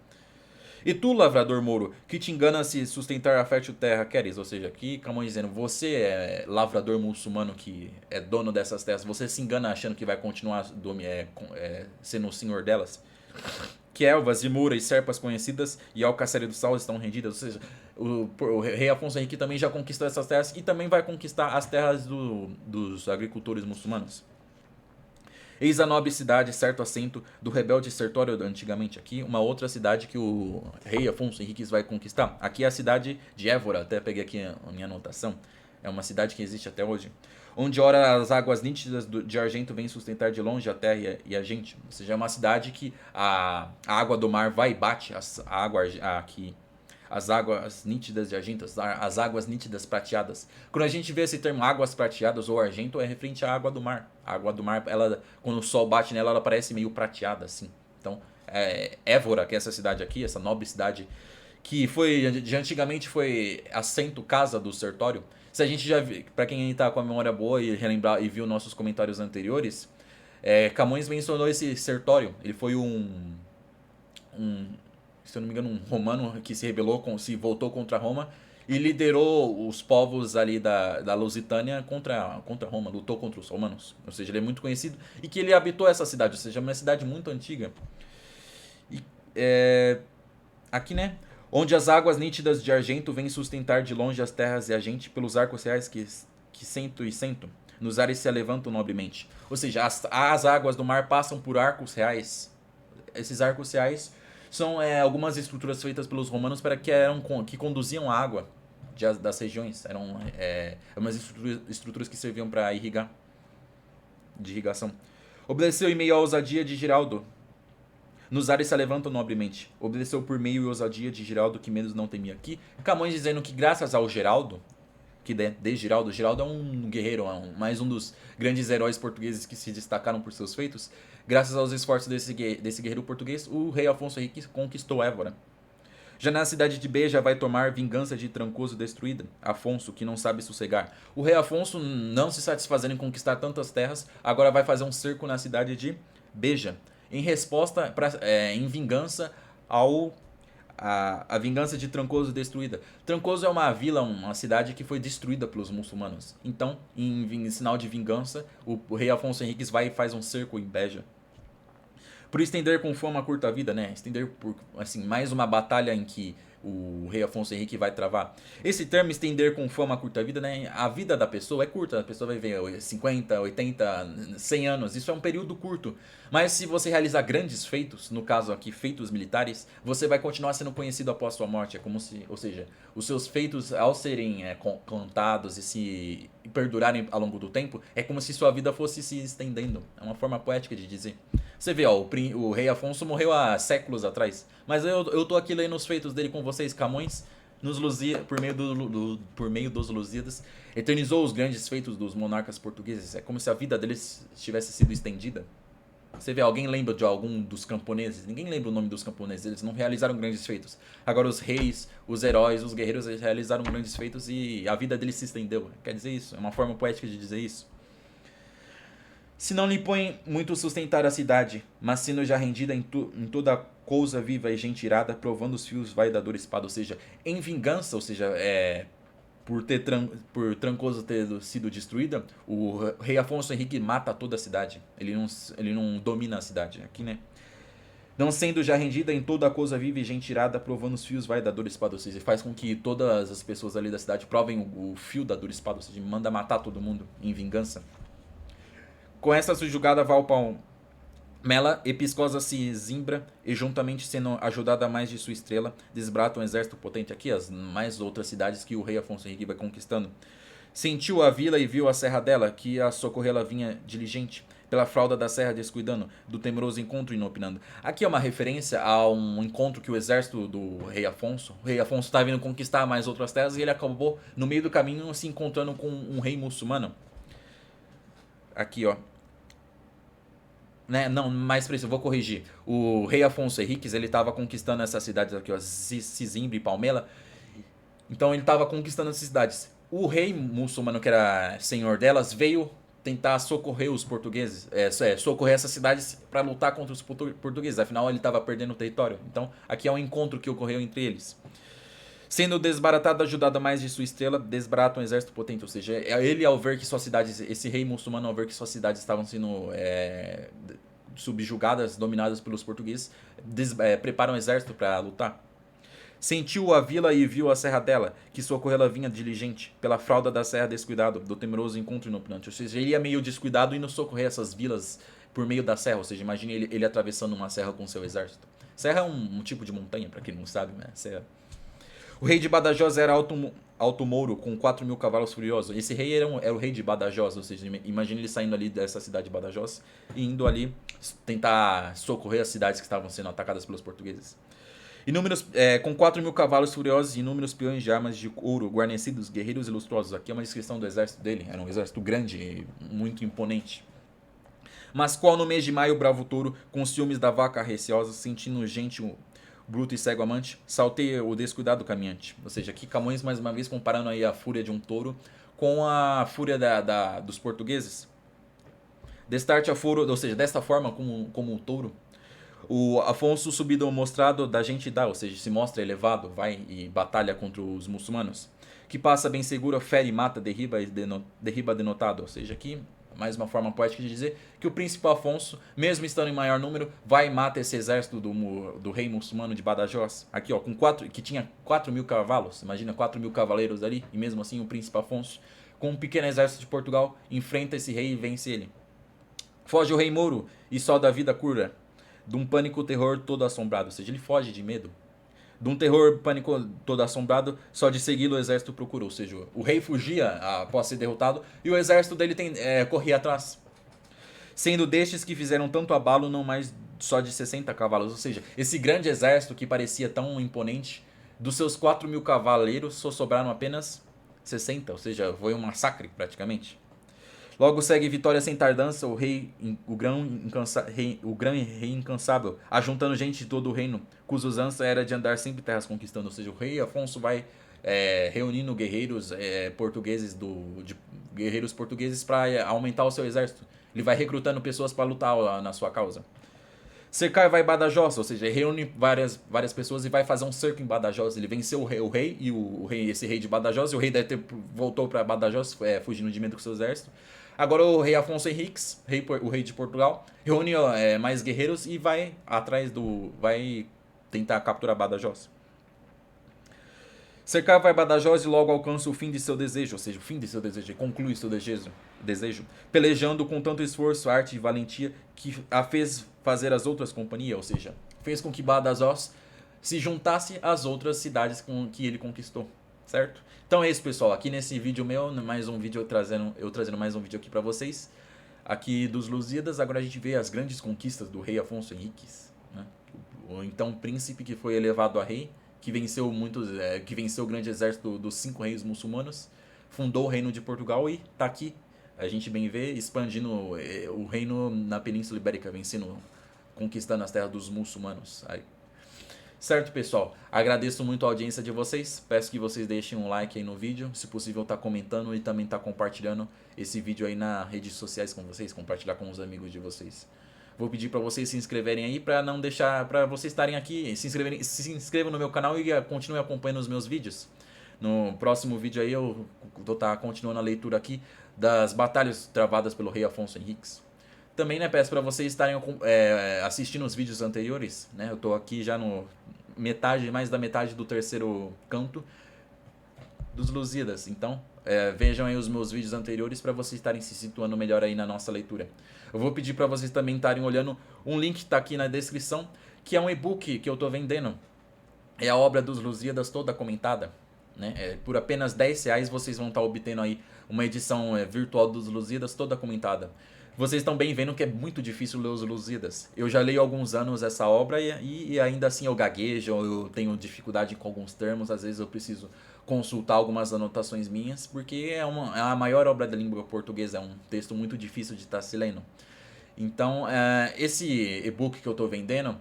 E tu, lavrador mouro, que te engana se sustentar a fértil terra queres? Ou seja, aqui Camões dizendo, você é lavrador muçulmano que é dono dessas terras, você se engana achando que vai continuar sendo o senhor delas? Que elvas, Imura e serpas conhecidas e Alcaçere do Sal estão rendidas. Ou seja, o rei Afonso Henrique também já conquistou essas terras e também vai conquistar as terras dos agricultores muçulmanos. Eis a nobre cidade, certo assento do rebelde Sertório antigamente. Aqui, uma outra cidade que o rei Afonso Henriques vai conquistar. Aqui é a cidade de Évora, até peguei aqui a minha anotação. É uma cidade que existe até hoje. Onde ora as águas nítidas de argento vêm sustentar de longe a terra e a gente. Ou seja, é uma cidade que a água do mar vai e bate a água aqui, as águas nítidas de argento, as águas nítidas prateadas. Quando a gente vê esse termo águas prateadas ou argento, é referente à água do mar. A água do mar, ela, quando o sol bate nela, ela parece meio prateada, assim. Então, Évora, que é essa cidade aqui, essa nobre cidade, que de antigamente foi assento, casa do Sertório. Se a gente já viu, pra quem está com a memória boa e relembrar e viu nossos comentários anteriores, Camões mencionou esse Sertório. Ele foi se eu não me engano, um romano que se rebelou, se voltou contra Roma e liderou os povos ali da Lusitânia contra Roma, lutou contra os romanos. Ou seja, ele é muito conhecido e que ele habitou essa cidade, ou seja, é uma cidade muito antiga. E, aqui, né? Onde as águas nítidas de argento vêm sustentar de longe as terras e a gente pelos arcos reais que cento e cento nos ares se levantam nobremente. Ou seja, as águas do mar passam por arcos reais. Esses arcos reais são algumas estruturas feitas pelos romanos que conduziam a água das regiões. Eram umas estruturas que serviam para irrigar, de irrigação. Obedeceu em meio à ousadia de Giraldo. Nos ares se levantam nobremente. Obedeceu por meio e ousadia de Giraldo, que menos não temia. Aqui, Camões dizendo que graças ao Geraldo, Giraldo é um guerreiro, mais um dos grandes heróis portugueses que se destacaram por seus feitos. Graças aos esforços desse guerreiro português, o rei Afonso Henrique conquistou Évora. Já na cidade de Beja vai tomar vingança de Trancoso destruída. Afonso, que não sabe sossegar. O rei Afonso, não se satisfazendo em conquistar tantas terras, agora vai fazer um cerco na cidade de Beja, em resposta, em vingança a vingança de Trancoso destruída. Trancoso é uma vila, uma cidade que foi destruída pelos muçulmanos. Então, em sinal de vingança, o rei Afonso Henriques vai e faz um cerco em Beja. Por estender com fama a curta vida, né? Estender por, assim, mais uma batalha em que o rei Afonso Henrique vai travar. Esse termo, estender com fama a curta vida, né? A vida da pessoa é curta, a pessoa vai viver 50, 80, 100 anos, isso é um período curto. Mas se você realizar grandes feitos, no caso aqui, feitos militares, você vai continuar sendo conhecido após sua morte. É como se, ou seja, os seus feitos, ao serem contados e se perdurarem ao longo do tempo, é como se sua vida fosse se estendendo. É uma forma poética de dizer. Você vê, ó, o rei Afonso morreu há séculos atrás. Mas eu tô aqui lendo os feitos dele com vocês, Camões, por meio dos Lusíadas, eternizou os grandes feitos dos monarcas portugueses. É como se a vida deles tivesse sido estendida. Você vê, alguém lembra de algum dos camponeses? Ninguém lembra o nome dos camponeses, eles não realizaram grandes feitos. Agora os reis, os heróis, os guerreiros realizaram grandes feitos e a vida deles se estendeu. Quer dizer isso, é uma forma poética de dizer isso. Se não lhe põe muito sustentar a cidade, mas sendo já rendida em toda coisa viva e gente irada, provando os fios vai da dor espada. Ou seja, em vingança, ou seja, por Trancoso ter sido destruída, o rei Afonso Henrique mata toda a cidade. Ele não domina a cidade. Aqui, né? Não sendo já rendida em toda coisa viva e gente irada, provando os fios vai da dor espada. Ou seja, faz com que todas as pessoas ali da cidade provem o fio da dor espada. Ou seja, manda matar todo mundo em vingança. Com essa subjugada Valpão Mela, Episcosa se zimbra e juntamente sendo ajudada mais de sua estrela, desbrata um exército potente. Aqui as mais outras cidades que o rei Afonso Henrique vai conquistando. Sentiu a vila e viu a serra dela, que a socorrê-la vinha diligente, pela fralda da serra descuidando, do temoroso encontro inopinando. Aqui é uma referência a um encontro que o exército do rei Afonso, o rei Afonso estava vindo conquistar mais outras terras e ele acabou no meio do caminho se encontrando com um rei muçulmano. Aqui, ó. Né? Não, mais preciso, vou corrigir. O rei Afonso Henriques, ele estava conquistando essas cidades aqui, ó, Sisimbra e Palmela. Então ele estava conquistando essas cidades. O rei muçulmano, que era senhor delas, veio tentar socorrer os portugueses, socorrer essas cidades para lutar contra os portugueses. Afinal, ele estava perdendo o território. Então, aqui é um encontro que ocorreu entre eles. Sendo desbaratado, ajudado mais de sua estrela, desbarata um exército potente. Ou seja, ele ao ver que suas cidades, esse rei muçulmano, ao ver que suas cidades estavam sendo subjugadas, dominadas pelos portugueses, prepara um exército para lutar. Sentiu a vila e viu a serra dela, que socorrê-la vinha diligente, pela fralda da serra descuidado, do temeroso encontro inopinante. Ou seja, ele ia meio descuidado indo socorrer essas vilas por meio da serra. Ou seja, imagine ele atravessando uma serra com seu exército. Serra é um tipo de montanha, para quem não sabe, né? Serra. O rei de Badajoz era alto mouro, com 4.000 cavalos furiosos. Esse rei era o rei de Badajoz, ou seja, imagine ele saindo ali dessa cidade de Badajoz e indo ali tentar socorrer as cidades que estavam sendo atacadas pelos portugueses. Com 4.000 cavalos furiosos e inúmeros peões de armas de ouro, guarnecidos, guerreiros ilustrosos. Aqui é uma descrição do exército dele. Era um exército grande e muito imponente. Mas qual no mês de maio o bravo touro, com ciúmes da vaca receosa, sentindo gente bruto e cego amante, salteia o descuidado caminhante. Ou seja, aqui Camões mais uma vez comparando aí a fúria de um touro com a fúria dos portugueses. Destarte a fúria, ou seja, desta forma como um touro, o Afonso subido mostrado da gente dá, ou seja, se mostra elevado, vai e batalha contra os muçulmanos, que passa bem seguro, fere e mata, derriba denotado, ou seja, aqui mais uma forma poética de dizer que o príncipe Afonso, mesmo estando em maior número, vai e mata esse exército do rei muçulmano de Badajoz, aqui ó, que tinha 4.000 cavalos, imagina 4.000 cavaleiros ali, e mesmo assim o príncipe Afonso, com um pequeno exército de Portugal, enfrenta esse rei e vence ele. Foge o rei Mouro e só da vida cura, de um pânico terror todo assombrado, ou seja, ele foge de medo. De um terror pânico todo assombrado, só de segui-lo o exército procurou. Ou seja, o rei fugia após ser derrotado e o exército dele corria atrás. Sendo destes que fizeram tanto abalo, não mais só de 60 cavalos. Ou seja, esse grande exército que parecia tão imponente, dos seus 4.000 cavaleiros só sobraram apenas 60. Ou seja, foi um massacre praticamente. Logo segue vitória sem tardança, o grão rei incansável, ajuntando gente de todo o reino, cuja usança era de andar sempre terras conquistando. Ou seja, o rei Afonso vai reunindo guerreiros guerreiros portugueses para aumentar o seu exército. Ele vai recrutando pessoas para lutar na sua causa. Cercar vai Badajoz, ou seja, reúne várias pessoas e vai fazer um cerco em Badajoz. Ele venceu o rei e esse rei de Badajoz, e o rei voltou para Badajoz, fugindo de medo com seu exército. Agora o rei Afonso Henriques, o rei de Portugal, reúne mais guerreiros e vai vai tentar capturar Badajoz. Cercar vai Badajoz e logo alcança o fim de seu desejo, ou seja, o fim de seu desejo, conclui seu desejo, pelejando com tanto esforço, arte e valentia que a fez fazer as outras companhias, ou seja, fez com que Badajoz se juntasse às outras cidades que ele conquistou, certo? Então é isso, pessoal, aqui nesse vídeo meu, mais um vídeo eu trazendo mais um vídeo aqui para vocês, aqui dos Lusíadas. Agora a gente vê as grandes conquistas do rei Afonso Henriques, né? O então príncipe que foi elevado a rei, que venceu o grande exército dos 5 reis muçulmanos, fundou o reino de Portugal e está aqui, a gente bem vê, expandindo o reino na Península Ibérica, conquistando as terras dos muçulmanos. Certo, pessoal? Agradeço muito a audiência de vocês, peço que vocês deixem um like aí no vídeo, se possível tá comentando e também tá compartilhando esse vídeo aí nas redes sociais com vocês, compartilhar com os amigos de vocês. Vou pedir para vocês se inscreverem aí, para vocês estarem aqui, se inscrevam no meu canal e continuem acompanhando os meus vídeos. No próximo vídeo aí eu vou estar continuando a leitura aqui das batalhas travadas pelo rei Afonso Henriques. Também, né, peço para vocês estarem assistindo os vídeos anteriores, né? Eu estou aqui já no mais da metade do terceiro canto dos Lusíadas. Então, vejam aí os meus vídeos anteriores para vocês estarem se situando melhor aí na nossa leitura. Eu vou pedir para vocês também estarem olhando um link que está aqui na descrição, que é um e-book que eu estou vendendo. É a obra dos Lusíadas toda comentada, né? Por apenas R$10 vocês vão estar obtendo aí uma edição virtual dos Lusíadas toda comentada. Vocês estão bem vendo que é muito difícil ler os Lusíadas. Eu já leio há alguns anos essa obra e ainda assim eu gaguejo, eu tenho dificuldade com alguns termos, às vezes eu preciso consultar algumas anotações minhas, porque é a maior obra da língua portuguesa, é um texto muito difícil de estar se lendo. Então, esse e-book que eu estou vendendo,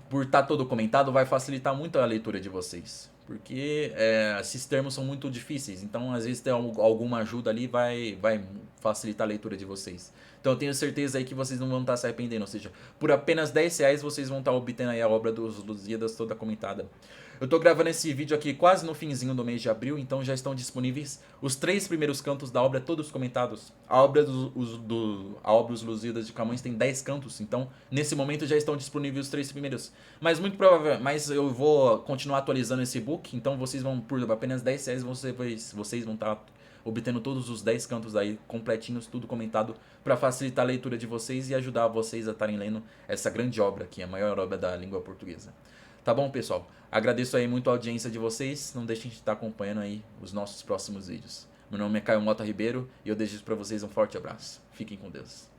por estar todo comentado, vai facilitar muito a leitura de vocês. porque esses termos são muito difíceis, então às vezes ter alguma ajuda ali vai facilitar a leitura de vocês. Então eu tenho certeza aí que vocês não vão estar se arrependendo, ou seja, por apenas R$ 10 vocês vão estar obtendo aí a obra dos Lusíadas toda comentada. Eu tô gravando esse vídeo aqui quase no finzinho do mês de abril, então já estão disponíveis os 3 primeiros cantos da obra, todos comentados. A obra Os Lusíadas de Camões tem 10 cantos, então nesse momento já estão disponíveis os 3 primeiros. Mas muito provável, mas eu vou continuar atualizando esse book, então vocês vão, por apenas R$ 10, vocês vão estar obtendo todos os 10 cantos aí completinhos, tudo comentado, para facilitar a leitura de vocês e ajudar vocês a estarem lendo essa grande obra, que é a maior obra da língua portuguesa. Tá bom, pessoal? Agradeço aí muito a audiência de vocês. Não deixem de estar acompanhando aí os nossos próximos vídeos. Meu nome é Caio Mota Ribeiro e eu desejo para vocês um forte abraço. Fiquem com Deus.